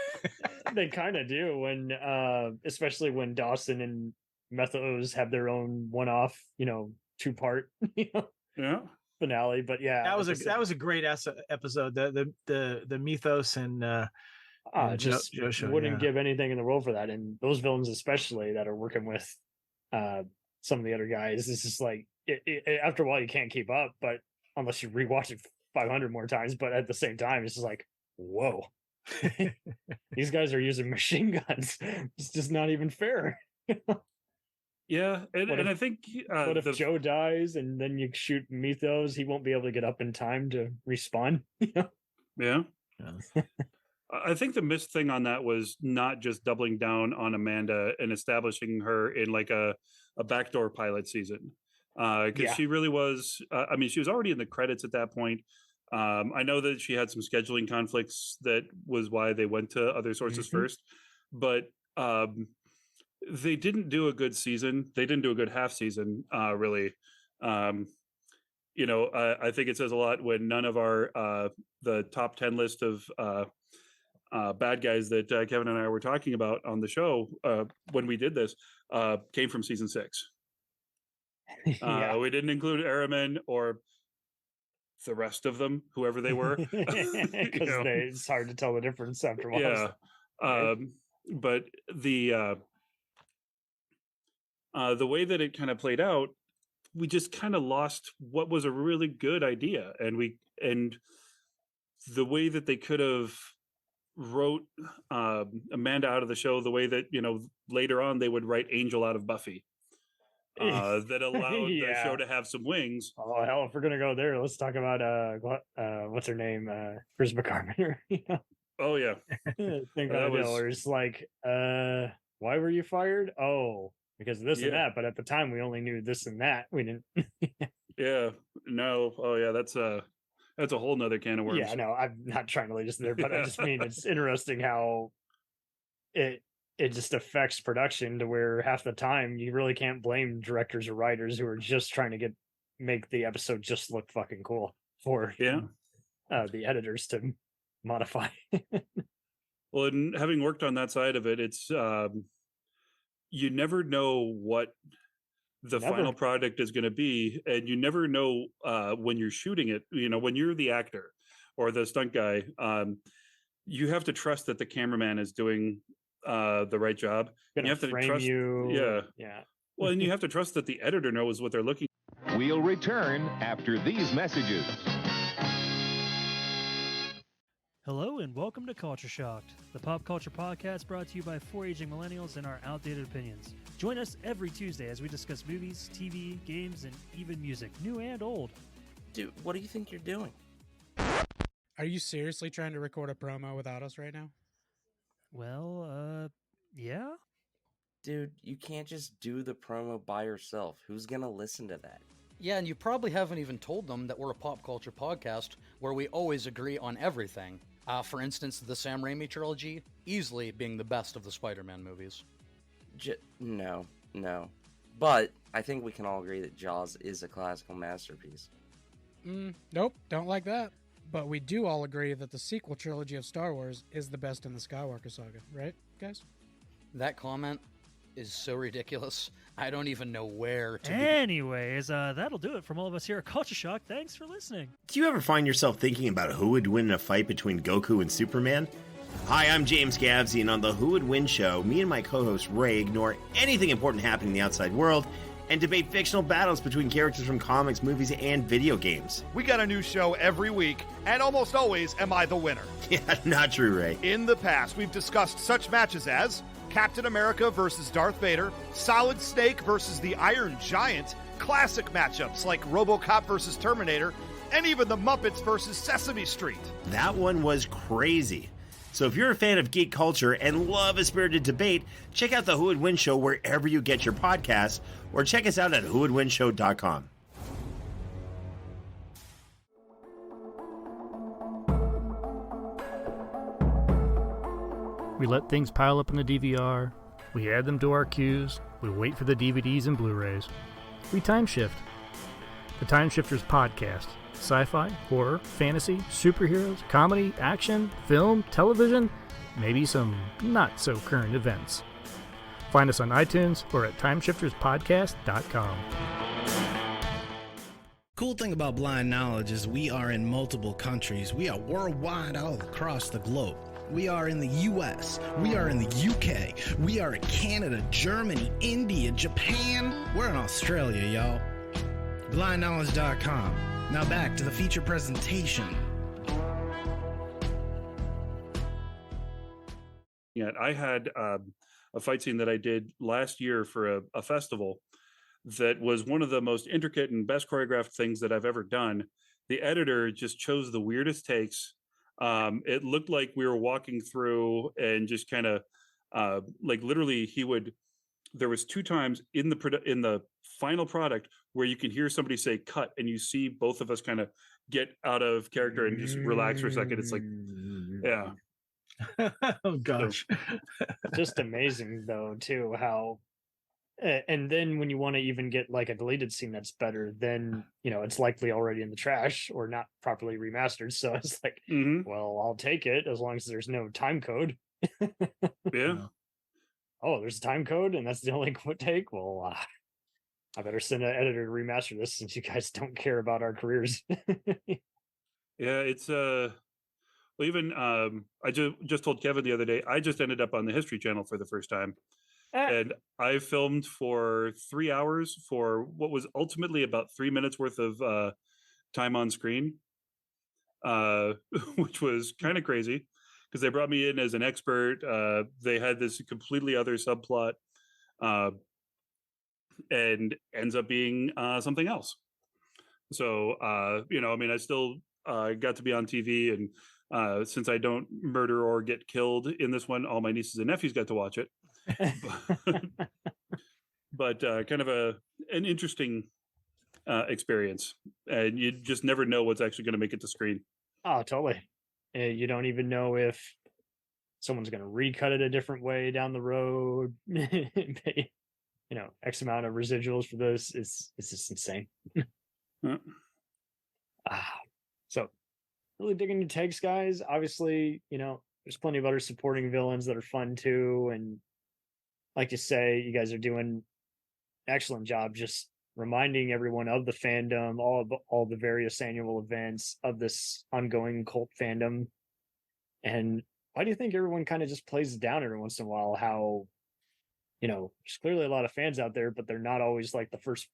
Speaker 1: They kind of do, when especially when Dawson and Mythos have their own one-off, 2-part finale. But yeah,
Speaker 2: that was a great episode. The Mythos and
Speaker 1: just wouldn't give anything in the world for that. And those villains, especially that are working with some of the other guys, it's just like after a while you can't keep up. But unless you rewatch it 500 more times, but at the same time, it's just like, whoa, these guys are using machine guns. It's just not even fair.
Speaker 3: Yeah, and I think
Speaker 1: what if Joe dies and then you shoot Mythos? He won't be able to get up in time to respawn.
Speaker 3: Yeah. I think the missed thing on that was not just doubling down on Amanda and establishing her in like a backdoor pilot season, because she really was. She was already in the credits at that point. I know that she had some scheduling conflicts. That was why they went to other sources first, but they didn't do a good season. They didn't do a good half season, really. I think it says a lot when none of our the top 10 list of bad guys that Kevin and I were talking about on the show when we did this came from season 6. We didn't include Araman or the rest of them, whoever they were, because
Speaker 1: it's hard to tell the difference after a while.
Speaker 3: Yeah, but the way that it kind of played out, we just kind of lost what was a really good idea, and the way that they could have wrote Amanda out of the show, the way that, you know, later on they would write Angel out of Buffy, that allowed the show to have some wings.
Speaker 1: Oh hell, if we're gonna go there, let's talk about what's her name, Charisma Carpenter.
Speaker 3: Oh yeah,
Speaker 1: Think on it, where it's like, why were you fired? Oh, because of this and that. But at the time, we only knew this and that. We didn't.
Speaker 3: Yeah, no. Oh yeah, that's a whole nother can of worms.
Speaker 1: Yeah, no, I'm not trying to lead us there, but I just mean it's interesting how it just affects production to where half the time you really can't blame directors or writers who are just trying to make the episode just look fucking cool for the editors to modify.
Speaker 3: Well, and having worked on that side of it, it's you never know what the final product is going to be, and you never know when you're shooting it. You know, when you're the actor or the stunt guy, you have to trust that the cameraman is doing the right job.
Speaker 1: You have to trust
Speaker 3: yeah. Well, and you have to trust that the editor knows what they're looking.
Speaker 5: We'll return after these messages.
Speaker 6: Hello and welcome to Culture Shocked, the pop culture podcast brought to you by four aging millennials and our outdated opinions. Join us every Tuesday as we discuss movies, TV, games, and even music, new and old.
Speaker 7: Dude, what do you think you're doing?
Speaker 8: Are you seriously trying to record a promo without us right now?
Speaker 6: Well, yeah?
Speaker 7: Dude, you can't just do the promo by yourself. Who's gonna listen to that?
Speaker 9: Yeah, and you probably haven't even told them that we're a pop culture podcast where we always agree on everything. For instance, the Sam Raimi trilogy, easily being the best of the Spider-Man movies.
Speaker 7: No. But I think we can all agree that Jaws is a classical masterpiece.
Speaker 8: Nope, don't like that. But we do all agree that the sequel trilogy of Star Wars is the best in the Skywalker saga, right, guys?
Speaker 9: That comment is so ridiculous. I don't even know where to begin.
Speaker 6: Anyways, that'll do it from all of us here at Culture Shock. Thanks for listening.
Speaker 10: Do you ever find yourself thinking about who would win in a fight between Goku and Superman? Hi, I'm James Gavsey, and on the Who Would Win show, me and my co-host Ray ignore anything important happening in the outside world and debate fictional battles between characters from comics, movies, and video games.
Speaker 11: We got a new show every week, and almost always am I the winner.
Speaker 10: Yeah, not true, Ray.
Speaker 11: In the past, we've discussed such matches as Captain America versus Darth Vader, Solid Snake versus the Iron Giant, classic matchups like RoboCop versus Terminator, and even the Muppets versus Sesame Street.
Speaker 10: That one was crazy. So if you're a fan of geek culture and love a spirited debate, check out the Who Would Win show wherever you get your podcasts, or check us out at whowouldwinshow.com.
Speaker 6: We let things pile up in the DVR. We add them to our queues. We wait for the DVDs and Blu-rays. We time shift. The Time Shifters Podcast. Sci-fi, horror, fantasy, superheroes, comedy, action, film, television, maybe some not-so-current events. Find us on iTunes or at timeshifterspodcast.com.
Speaker 12: Cool thing about Blind Knowledge is we are in multiple countries. We are worldwide all across the globe. We are in the US, we are in the UK, we are in Canada, Germany, India, Japan. We're in Australia, y'all. BlindKnowledge.com. Now back to the feature presentation.
Speaker 3: Yeah, I had a fight scene that I did last year for a festival that was one of the most intricate and best choreographed things that I've ever done. The editor just chose the weirdest takes. It looked like we were walking through and just kind of like literally there was two times in the final product where you can hear somebody say cut and you see both of us kind of get out of character and just relax for a second. It's like, yeah.
Speaker 2: Oh gosh.
Speaker 1: Just amazing though too how and then when you want to even get like a deleted scene that's better, then it's likely already in the trash or not properly remastered. So it's like, well, I'll take it as long as there's no time code.
Speaker 3: Yeah.
Speaker 1: Oh, there's a time code and that's the only take. Well, I better send an editor to remaster this since you guys don't care about our careers.
Speaker 3: Yeah, it's well, even I just told Kevin the other day, I just ended up on the History Channel for the first time. And I filmed for 3 hours for what was ultimately about 3 minutes worth of time on screen. which was kind of crazy because they brought me in as an expert. They had this completely other subplot, and ends up being something else. So, I mean, I still got to be on TV, and since I don't murder or get killed in this one, all my nieces and nephews got to watch it. But kind of an interesting experience, and you just never know what's actually going to make it to screen.
Speaker 1: Oh, totally. You don't even know if someone's going to recut it a different way down the road. Pay, X amount of residuals for this. It's just insane. So really digging into takes, guys. Obviously, there's plenty of other supporting villains that are fun too, and like you say, you guys are doing an excellent job just reminding everyone of the fandom, all the various annual events of this ongoing cult fandom. And why do you think everyone kind of just plays it down every once in a while? How, there's clearly a lot of fans out there, but they're not always like the first.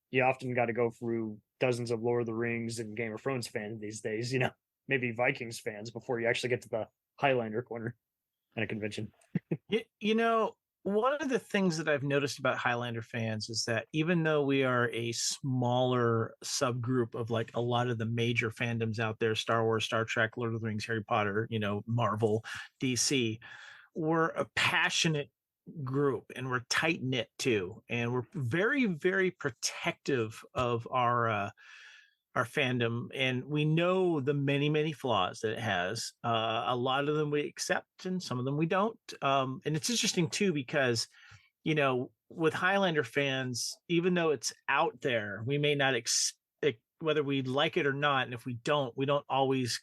Speaker 1: You often got to go through dozens of Lord of the Rings and Game of Thrones fans these days, maybe Vikings fans before you actually get to the Highlander corner at a convention.
Speaker 2: One of the things that I've noticed about Highlander fans is that even though we are a smaller subgroup of like a lot of the major fandoms out there, Star Wars, Star Trek, Lord of the Rings, Harry Potter, Marvel, DC, we're a passionate group and we're tight knit too. And we're very, very protective of our fandom, and we know the many, many flaws that it has. A lot of them we accept and some of them we don't. And it's interesting too, because, with Highlander fans, even though it's out there, we may not whether we like it or not. And if we don't always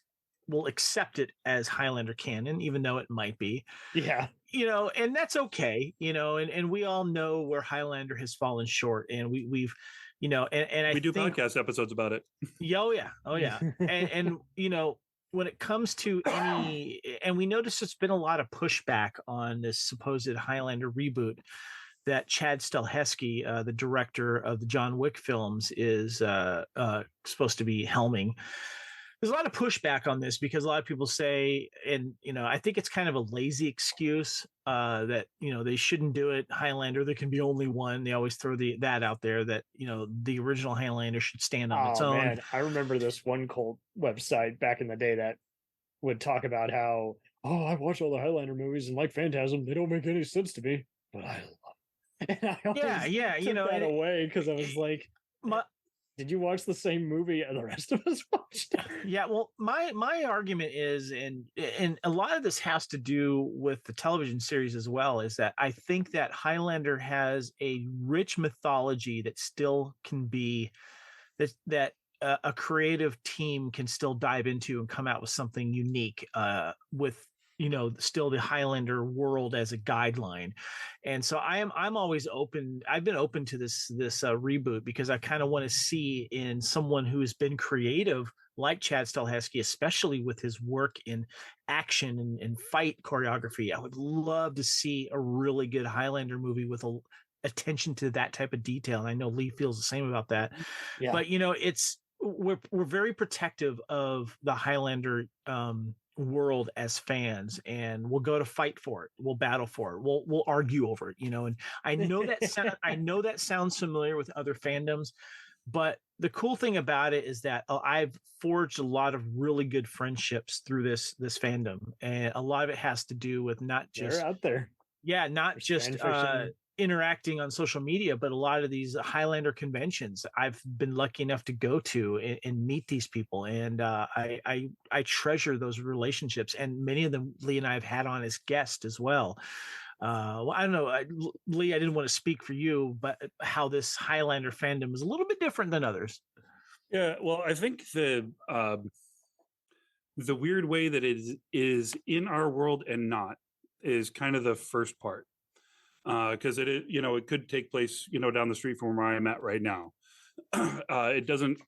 Speaker 2: will accept it as Highlander canon, even though it might be.
Speaker 1: Yeah.
Speaker 2: And that's okay, and we all know where Highlander has fallen short, and we've and I
Speaker 3: we do
Speaker 2: think,
Speaker 3: podcast episodes about it.
Speaker 2: Oh yeah. and when it comes to any, and we notice it's been a lot of pushback on this supposed Highlander reboot that Chad Stahelski, the director of the John Wick films, is supposed to be helming. There's a lot of pushback on this because a lot of people say, and I think it's kind of a lazy excuse that they shouldn't do it. Highlander, there can be only one. They always throw that out there that the original Highlander should stand on its own.
Speaker 1: Man, I remember this one cult website back in the day that would talk about how, I watch all the Highlander movies and like Phantasm, they don't make any sense to me, but I love them. And I always took that away because I was like, did you watch the same movie the rest of us watched?
Speaker 2: Yeah, well, my argument is, and a lot of this has to do with the television series as well, is that I think that Highlander has a rich mythology that still can be that a creative team can still dive into and come out with something unique with still the Highlander world as a guideline. And so I'm always open. I've been open to this reboot because I kind of want to see in someone who has been creative like Chad Stahelski, especially with his work in action and fight choreography. I would love to see a really good Highlander movie with attention to that type of detail. And I know Lee feels the same about that. Yeah. But we're very protective of the Highlander world as fans, and we'll go to fight for it, we'll battle for it, we'll argue over it, and I know that sounds familiar with other fandoms, but the cool thing about it is that I've forged a lot of really good friendships through this fandom, and a lot of it has to do with not just
Speaker 1: they're out there,
Speaker 2: not just interacting on social media, but a lot of these Highlander conventions I've been lucky enough to go to and meet these people, and I treasure those relationships, and many of them Lee and I have had on as guests as well. I don't know, Lee, I didn't want to speak for you, but how this Highlander fandom is a little bit different than others.
Speaker 3: Yeah, well, I think the weird way that it is in our world and not is kind of the first part. Because it could take place, down the street from where I am at right now. It doesn't,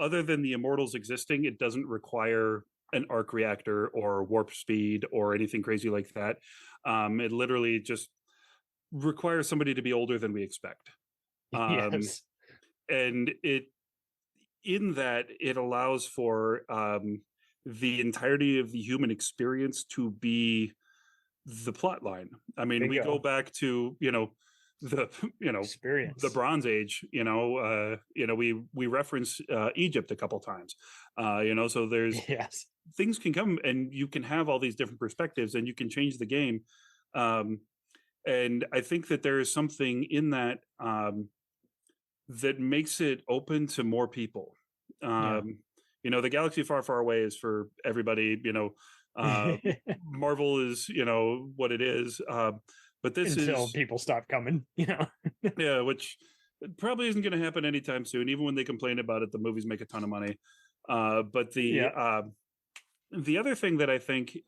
Speaker 3: other than the Immortals existing, it doesn't require an arc reactor or warp speed or anything crazy like that. It literally just requires somebody to be older than we expect.
Speaker 1: Yes.
Speaker 3: And it allows for the entirety of the human experience to be the plot line. I mean, we go back to, the
Speaker 1: experience,
Speaker 3: the Bronze Age. We reference Egypt a couple times. So there's things can come, and you can have all these different perspectives, and you can change the game. And I think that there is something in that that makes it open to more people. The Galaxy Far, Far Away is for everybody. Marvel is, what it is. But this
Speaker 1: until
Speaker 3: is
Speaker 1: people stop coming,
Speaker 3: yeah, which probably isn't going to happen anytime soon. Even when they complain about it, the movies make a ton of money. But the other thing that I think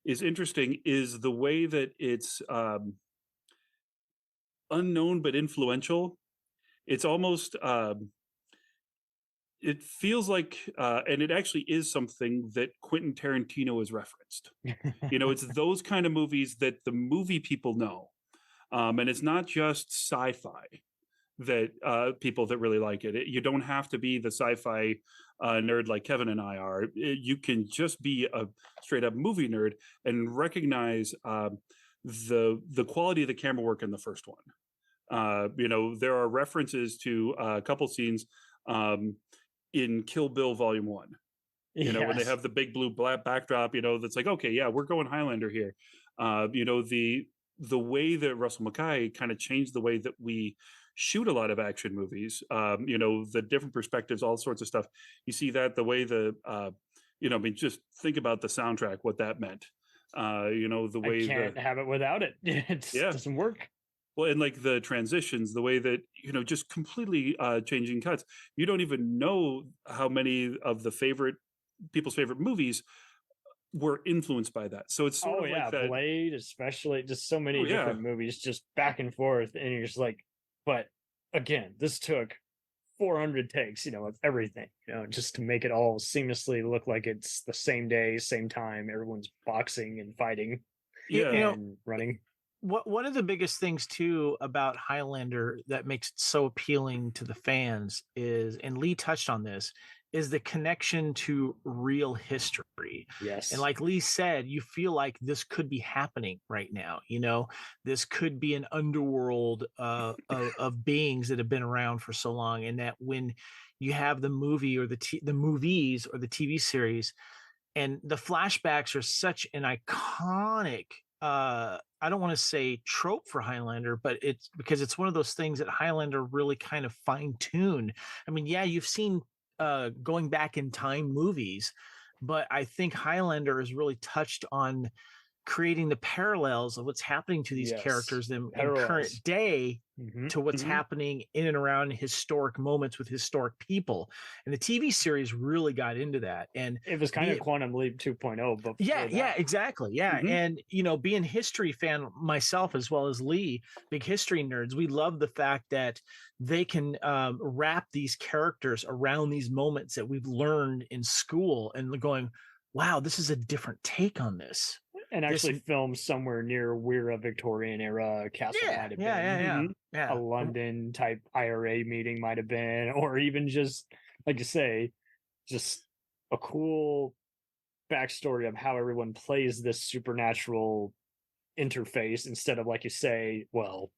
Speaker 3: is interesting is the way that it's unknown but influential. It's almost it feels like, and it actually is something that Quentin Tarantino has referenced. It's those kind of movies that the movie people know. And it's not just sci-fi that people that really like it. You don't have to be the sci-fi nerd like Kevin and I are. You can just be a straight up movie nerd and recognize the quality of the camera work in the first one. There are references to a couple scenes in Kill Bill Volume 1. When they have the big blue black backdrop, that's like, okay, yeah, we're going Highlander here. The way that Russell Mackay kind of changed the way that we shoot a lot of action movies, the different perspectives, all sorts of stuff. You see that the way just think about the soundtrack, what that meant. The way
Speaker 1: I can't have it without it. It doesn't work.
Speaker 3: Well, and like the transitions, the way that, just completely changing cuts. You don't even know how many of the people's favorite movies were influenced by that. So it's sort of like that.
Speaker 1: Blade, especially, just so many different movies, just back and forth, and you're just like, but again, this took 400 takes, of everything, just to make it all seamlessly look like it's the same day, same time, everyone's boxing and fighting, and running.
Speaker 2: One of the biggest things too about Highlander that makes it so appealing to the fans is, and Lee touched on this, is the connection to real history.
Speaker 1: Yes.
Speaker 2: And like Lee said, you feel like this could be happening right now. This could be an underworld of beings that have been around for so long. And that when you have the movie or the movies or the TV series, and the flashbacks are such an iconic, I don't want to say trope for Highlander, but it's because it's one of those things that Highlander really kind of fine-tuned. I mean, yeah, you've seen going back in time movies, but I think Highlander has really touched on creating the parallels of what's happening to these characters in current day to what's happening in and around historic moments with historic people. And the TV series really got into that. And
Speaker 1: it was kind of Quantum Leap 2.0. But
Speaker 2: yeah, exactly. Yeah. And, being a history fan myself, as well as Lee, big history nerds, we love the fact that they can wrap these characters around these moments that we've learned in school and going, wow, this is a different take on this.
Speaker 1: And actually filmed somewhere near where a Victorian era castle might have been.
Speaker 2: Yeah.
Speaker 1: A London type IRA meeting might have been, or even just, like you say, just a cool backstory of how everyone plays this supernatural interface instead of, like you say, well,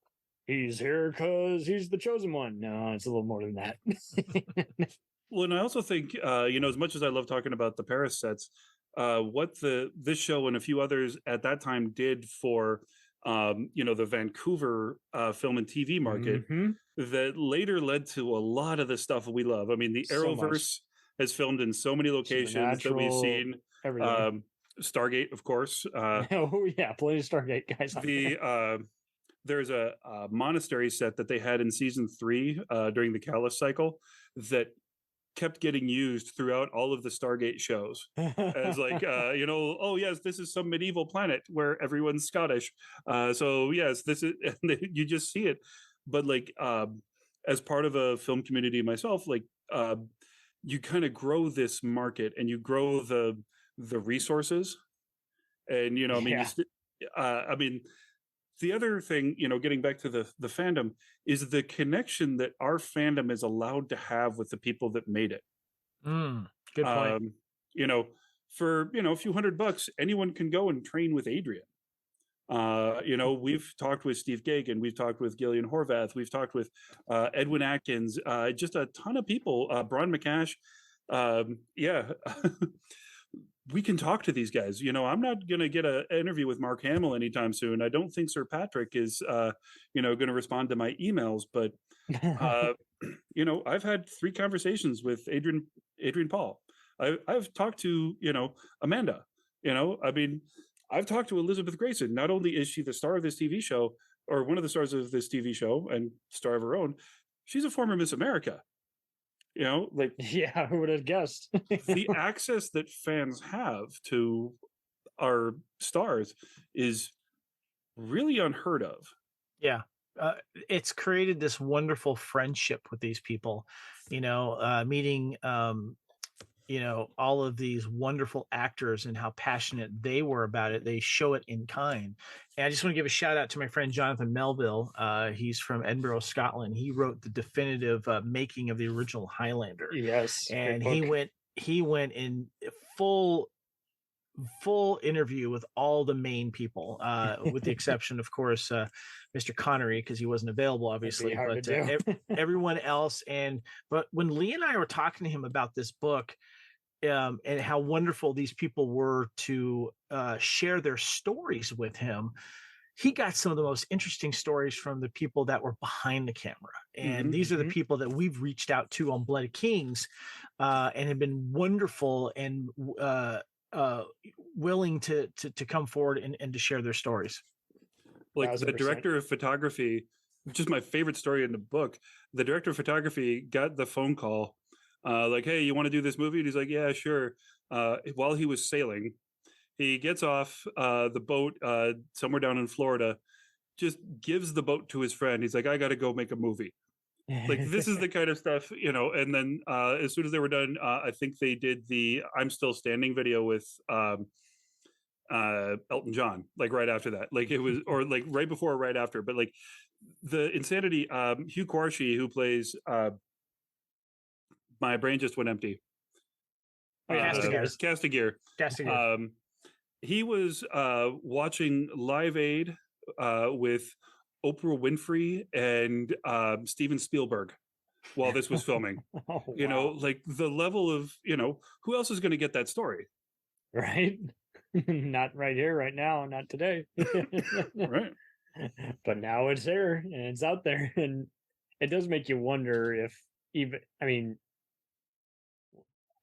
Speaker 1: he's here because he's the chosen one. No, it's a little more than that.
Speaker 3: Well, and I also think, as much as I love talking about the Paris sets, what this show and a few others at that time did for the Vancouver film and TV market that later led to a lot of the stuff we love. I mean, the Arrowverse has filmed in so many locations that we've seen. Stargate, of course.
Speaker 1: Oh yeah, plenty of Stargate guys.
Speaker 3: There's a monastery set that they had in season 3 during the Callus cycle that kept getting used throughout all of the Stargate shows as like, oh yes, this is some medieval planet where everyone's Scottish. So yes, this is, you just see it. But like, as part of a film community myself, like, you kind of grow this market and you grow the resources. And, I mean, the other thing, getting back to the fandom, is the connection that our fandom is allowed to have with the people that made it.
Speaker 2: Good point.
Speaker 3: for a few $100, anyone can go and train with Adrian. We've talked with Steve Gagan, we've talked with Gillian Horvath, we've talked with Edwin Atkins, just a ton of people, Bron McCash. We can talk to these guys. I'm not going to get an interview with Mark Hamill anytime soon. I don't think Sir Patrick is, going to respond to my emails, but, I've had 3 conversations with Adrian Paul. I've talked to, Amanda, I've talked to Elizabeth Grayson. Not only is she the star of this TV show, or one of the stars of this TV show and star of her own, she's a former Miss America.
Speaker 1: Yeah, who would have guessed?
Speaker 3: The access that fans have to our stars is really unheard of.
Speaker 2: Yeah. It's created this wonderful friendship with these people, meeting, all of these wonderful actors and how passionate they were about it. They show it in kind. And I just want to give a shout out to my friend Jonathan Melville. He's from Edinburgh, Scotland. He wrote the definitive making of the original Highlander.
Speaker 1: Yes.
Speaker 2: And he went in full interview with all the main people, with the exception, of course, Mr. Connery, because he wasn't available, obviously, but everyone else. But when Lee and I were talking to him about this book, and how wonderful these people were to share their stories with him, he got some of the most interesting stories from the people that were behind the camera. And these are the people that we've reached out to on Blood of Kings, and have been wonderful and willing to come forward and to share their stories.
Speaker 3: Like the director of photography, which is my favorite story in the book. The director of photography got the phone call, like, "Hey, you want to do this movie?" And he's like, "Yeah, sure." While he was sailing, he gets off the boat somewhere down in Florida, just gives the boat to his friend. He's like, "I got to go make a movie." Like, this is the kind of stuff, and then as soon as they were done, I think they did the "I'm Still Standing" video with Elton John, like right after that. Like it was, or like right before or right after, but like the insanity, Hugh Quarshie, who plays my brain just went empty. Castigear. He was watching Live Aid with Oprah Winfrey and Steven Spielberg while this was filming. Wow. Like the level of, who else is going to get that story?
Speaker 1: Right. Not right here, right now, not today.
Speaker 3: Right.
Speaker 1: But now it's there and it's out there. And it does make you wonder if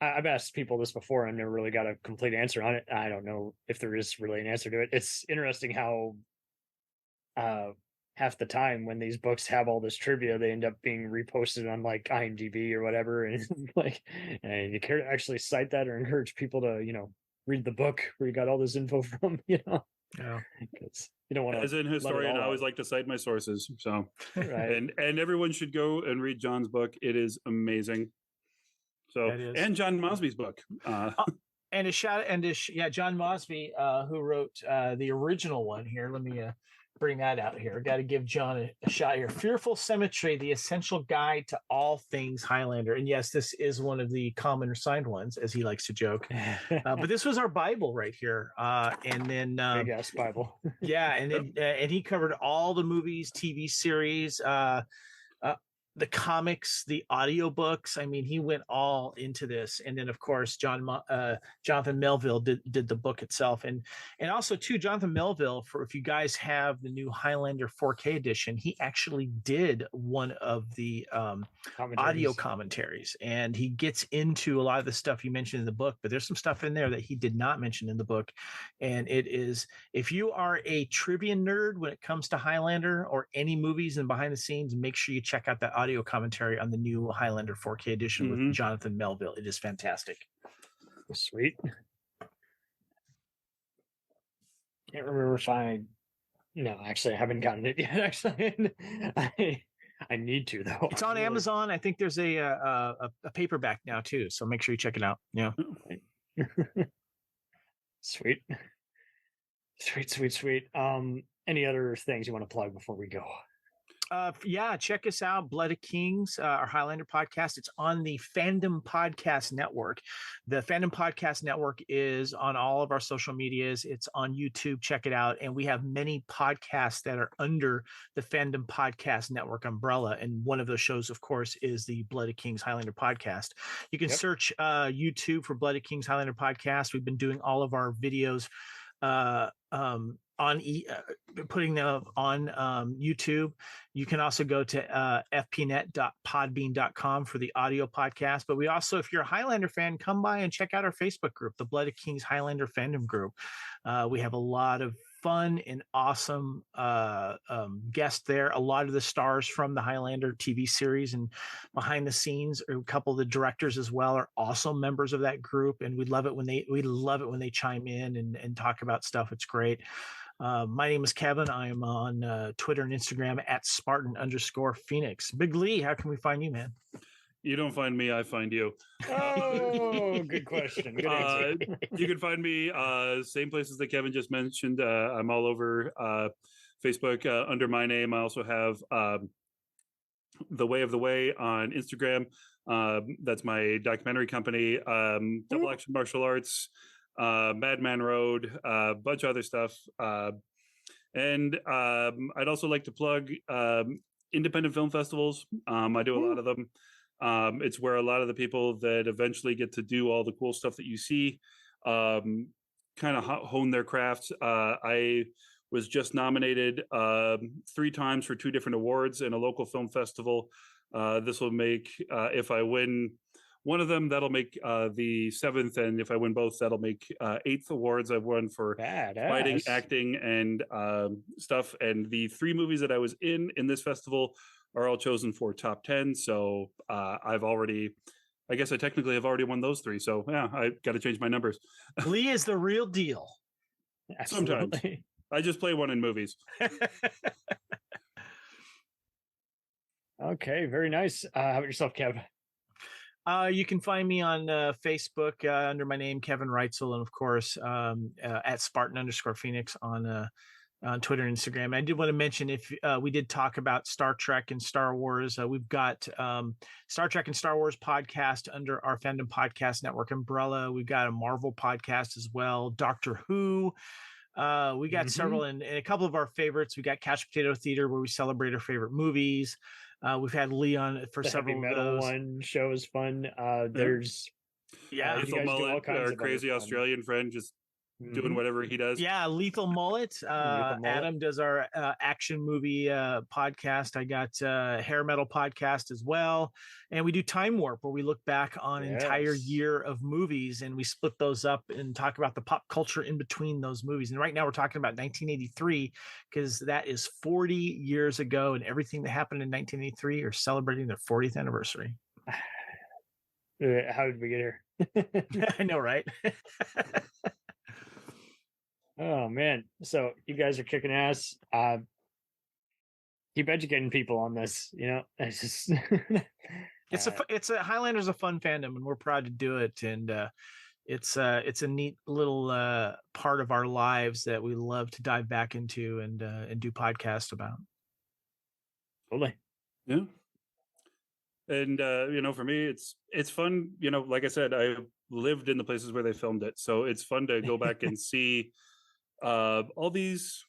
Speaker 1: I've asked people this before and never really got a complete answer on it. I don't know if there is really an answer to it. It's interesting how half the time when these books have all this trivia, they end up being reposted on like IMDb or whatever. And and you care to actually cite that or encourage people to, read the book where you got all this info from,
Speaker 2: Yeah.
Speaker 1: Because you don't want to.
Speaker 3: As an historian, I always like to cite my sources. So,
Speaker 1: right.
Speaker 3: and everyone should go and read John's book. It is amazing. So, and John Mosby's book.
Speaker 2: And John Mosby, who wrote the original one here. Let me bring that out here. Got to give John a shot here. Fearful Cemetery, the essential guide to all things Highlander. And yes, this is one of the common signed ones, as he likes to joke. But this was our Bible right here. And then
Speaker 1: big ass Bible.
Speaker 2: Yeah, and then and he covered all the movies, TV series, the comics, the audiobooks. I mean, he went all into this. And then, of course, Jonathan Melville did the book itself. And also, too, Jonathan Melville, for if you guys have the new Highlander 4K edition, he actually did one of the audio commentaries. And he gets into a lot of the stuff you mentioned in the book, but there's some stuff in there that he did not mention in the book. And it is, if you are a trivia nerd when it comes to Highlander or any movies and behind the scenes, make sure you check out that audio commentary on the new Highlander 4K edition with Jonathan Melville. It is fantastic.
Speaker 1: Sweet. Can't remember if I haven't gotten it yet. Actually, I need to though.
Speaker 2: It's on Amazon. I think there's a paperback now too, so make sure you check it out. Yeah.
Speaker 1: Sweet. Any other things you want to plug before we go?
Speaker 2: Yeah, check us out, Blood of Kings, our Highlander podcast. It's on the Fandom Podcast Network. The Fandom Podcast Network is on all of our social medias. It's on YouTube. Check it out. And we have many podcasts that are under the Fandom Podcast Network umbrella. And one of those shows, of course, is the Blood of Kings Highlander podcast. You can search YouTube for Blood of Kings Highlander podcast. We've been doing all of our videos putting them on YouTube. You can also go to fpnet.podbean.com for the audio podcast. But we also, if you're a Highlander fan, come by and check out our Facebook group, the Blood of Kings Highlander Fandom Group. We have a lot of fun and awesome guests there. A lot of the stars from the Highlander TV series and behind the scenes, a couple of the directors as well are also members of that group, and we love it when they chime in and talk about stuff. It's great. My name is Kevin. I am on Twitter and Instagram at Spartan_Phoenix. Big Lee, how can we find you, man?
Speaker 3: You don't find me, I find you.
Speaker 1: Oh, good question. Good answer.
Speaker 3: You can find me same places that Kevin just mentioned. I'm all over Facebook under my name. I also have The Way of the Way on Instagram. That's my documentary company. Double Action Martial Arts, Madman Road, a bunch of other stuff. And I'd also like to plug independent film festivals. I do a lot of them. It's where a lot of the people that eventually get to do all the cool stuff that you see kind of hone their craft. I was just nominated 3 times for 2 different awards in a local film festival. This will make, if I win one of them, that'll make the 7th, and if I win both, that'll make 8th awards. I've won for writing, acting, and stuff. And the 3 movies that I was in this festival are all chosen for top 10. So I guess I technically have already won those 3. So yeah, I got to change my numbers.
Speaker 2: Lee is the real deal.
Speaker 3: Sometimes. I just play one in movies.
Speaker 1: Okay, very nice. How about yourself, Kev?
Speaker 2: You can find me on Facebook under my name, Kevin Reitzel, and of course at Spartan_Phoenix on Twitter and Instagram. I did want to mention, if we did talk about Star Trek and Star Wars, we've got Star Trek and Star Wars podcast under our Fandom Podcast Network umbrella. We've got a Marvel podcast as well, Doctor Who. We got several, and a couple of our favorites. We got Couch Potato Theater, where we celebrate our favorite movies. We've had Leon for
Speaker 1: the
Speaker 2: several
Speaker 1: Heavy
Speaker 2: of
Speaker 1: Metal
Speaker 2: those.
Speaker 1: One show is fun. There's
Speaker 3: Lethal Mullet, our crazy Australian friend, just doing whatever he does.
Speaker 2: Yeah, Lethal Mullet. Adam does our action movie podcast. I got Hair Metal podcast as well. And we do Time Warp, where we look back on an entire year of movies, and we split those up and talk about the pop culture in between those movies. And right now we're talking about 1983, because that is 40 years ago, and everything that happened in 1983 are celebrating their 40th anniversary.
Speaker 1: How did we get here?
Speaker 2: I know, right?
Speaker 1: Oh man, so you guys are kicking ass. Keep educating people on this. It's just
Speaker 2: it's a Highlander's a fun fandom, and we're proud to do it. And it's a neat little part of our lives that we love to dive back into and do podcasts about.
Speaker 1: Totally.
Speaker 3: Yeah. And for me, it's fun. Like I said, I lived in the places where they filmed it, so it's fun to go back and see all these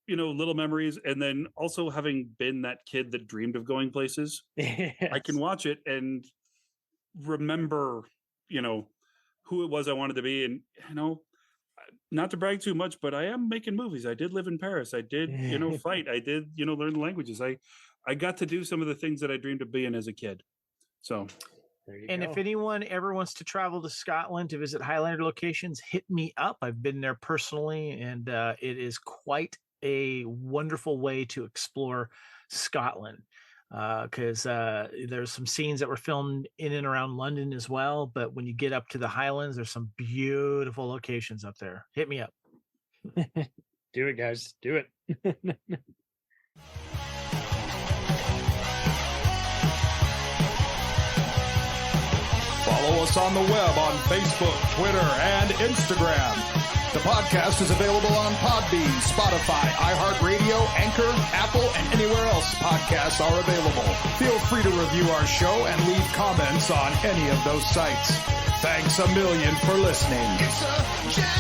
Speaker 3: little memories. And then also, having been that kid that dreamed of going places, I can watch it and remember who it was I wanted to be. And not to brag too much, but I am making movies. I did live in Paris. I did fight. I did learn the languages. I got to do some of the things that I dreamed of being as a kid. So
Speaker 2: and if anyone ever wants to travel to Scotland to visit Highlander locations, hit me up. I've been there personally, and it is quite a wonderful way to explore Scotland, because there's some scenes that were filmed in and around London as well. But when you get up to the Highlands, there's some beautiful locations up there. Hit me up.
Speaker 1: Do it, guys. Do it.
Speaker 11: Follow us on the web on Facebook, Twitter, and Instagram
Speaker 13: The podcast is available on Podbean, Spotify, iHeartRadio, Anchor, Apple, and anywhere else podcasts are available. Feel free to review our show and leave comments on any of those sites. Thanks a million for listening.
Speaker 14: It's a jam.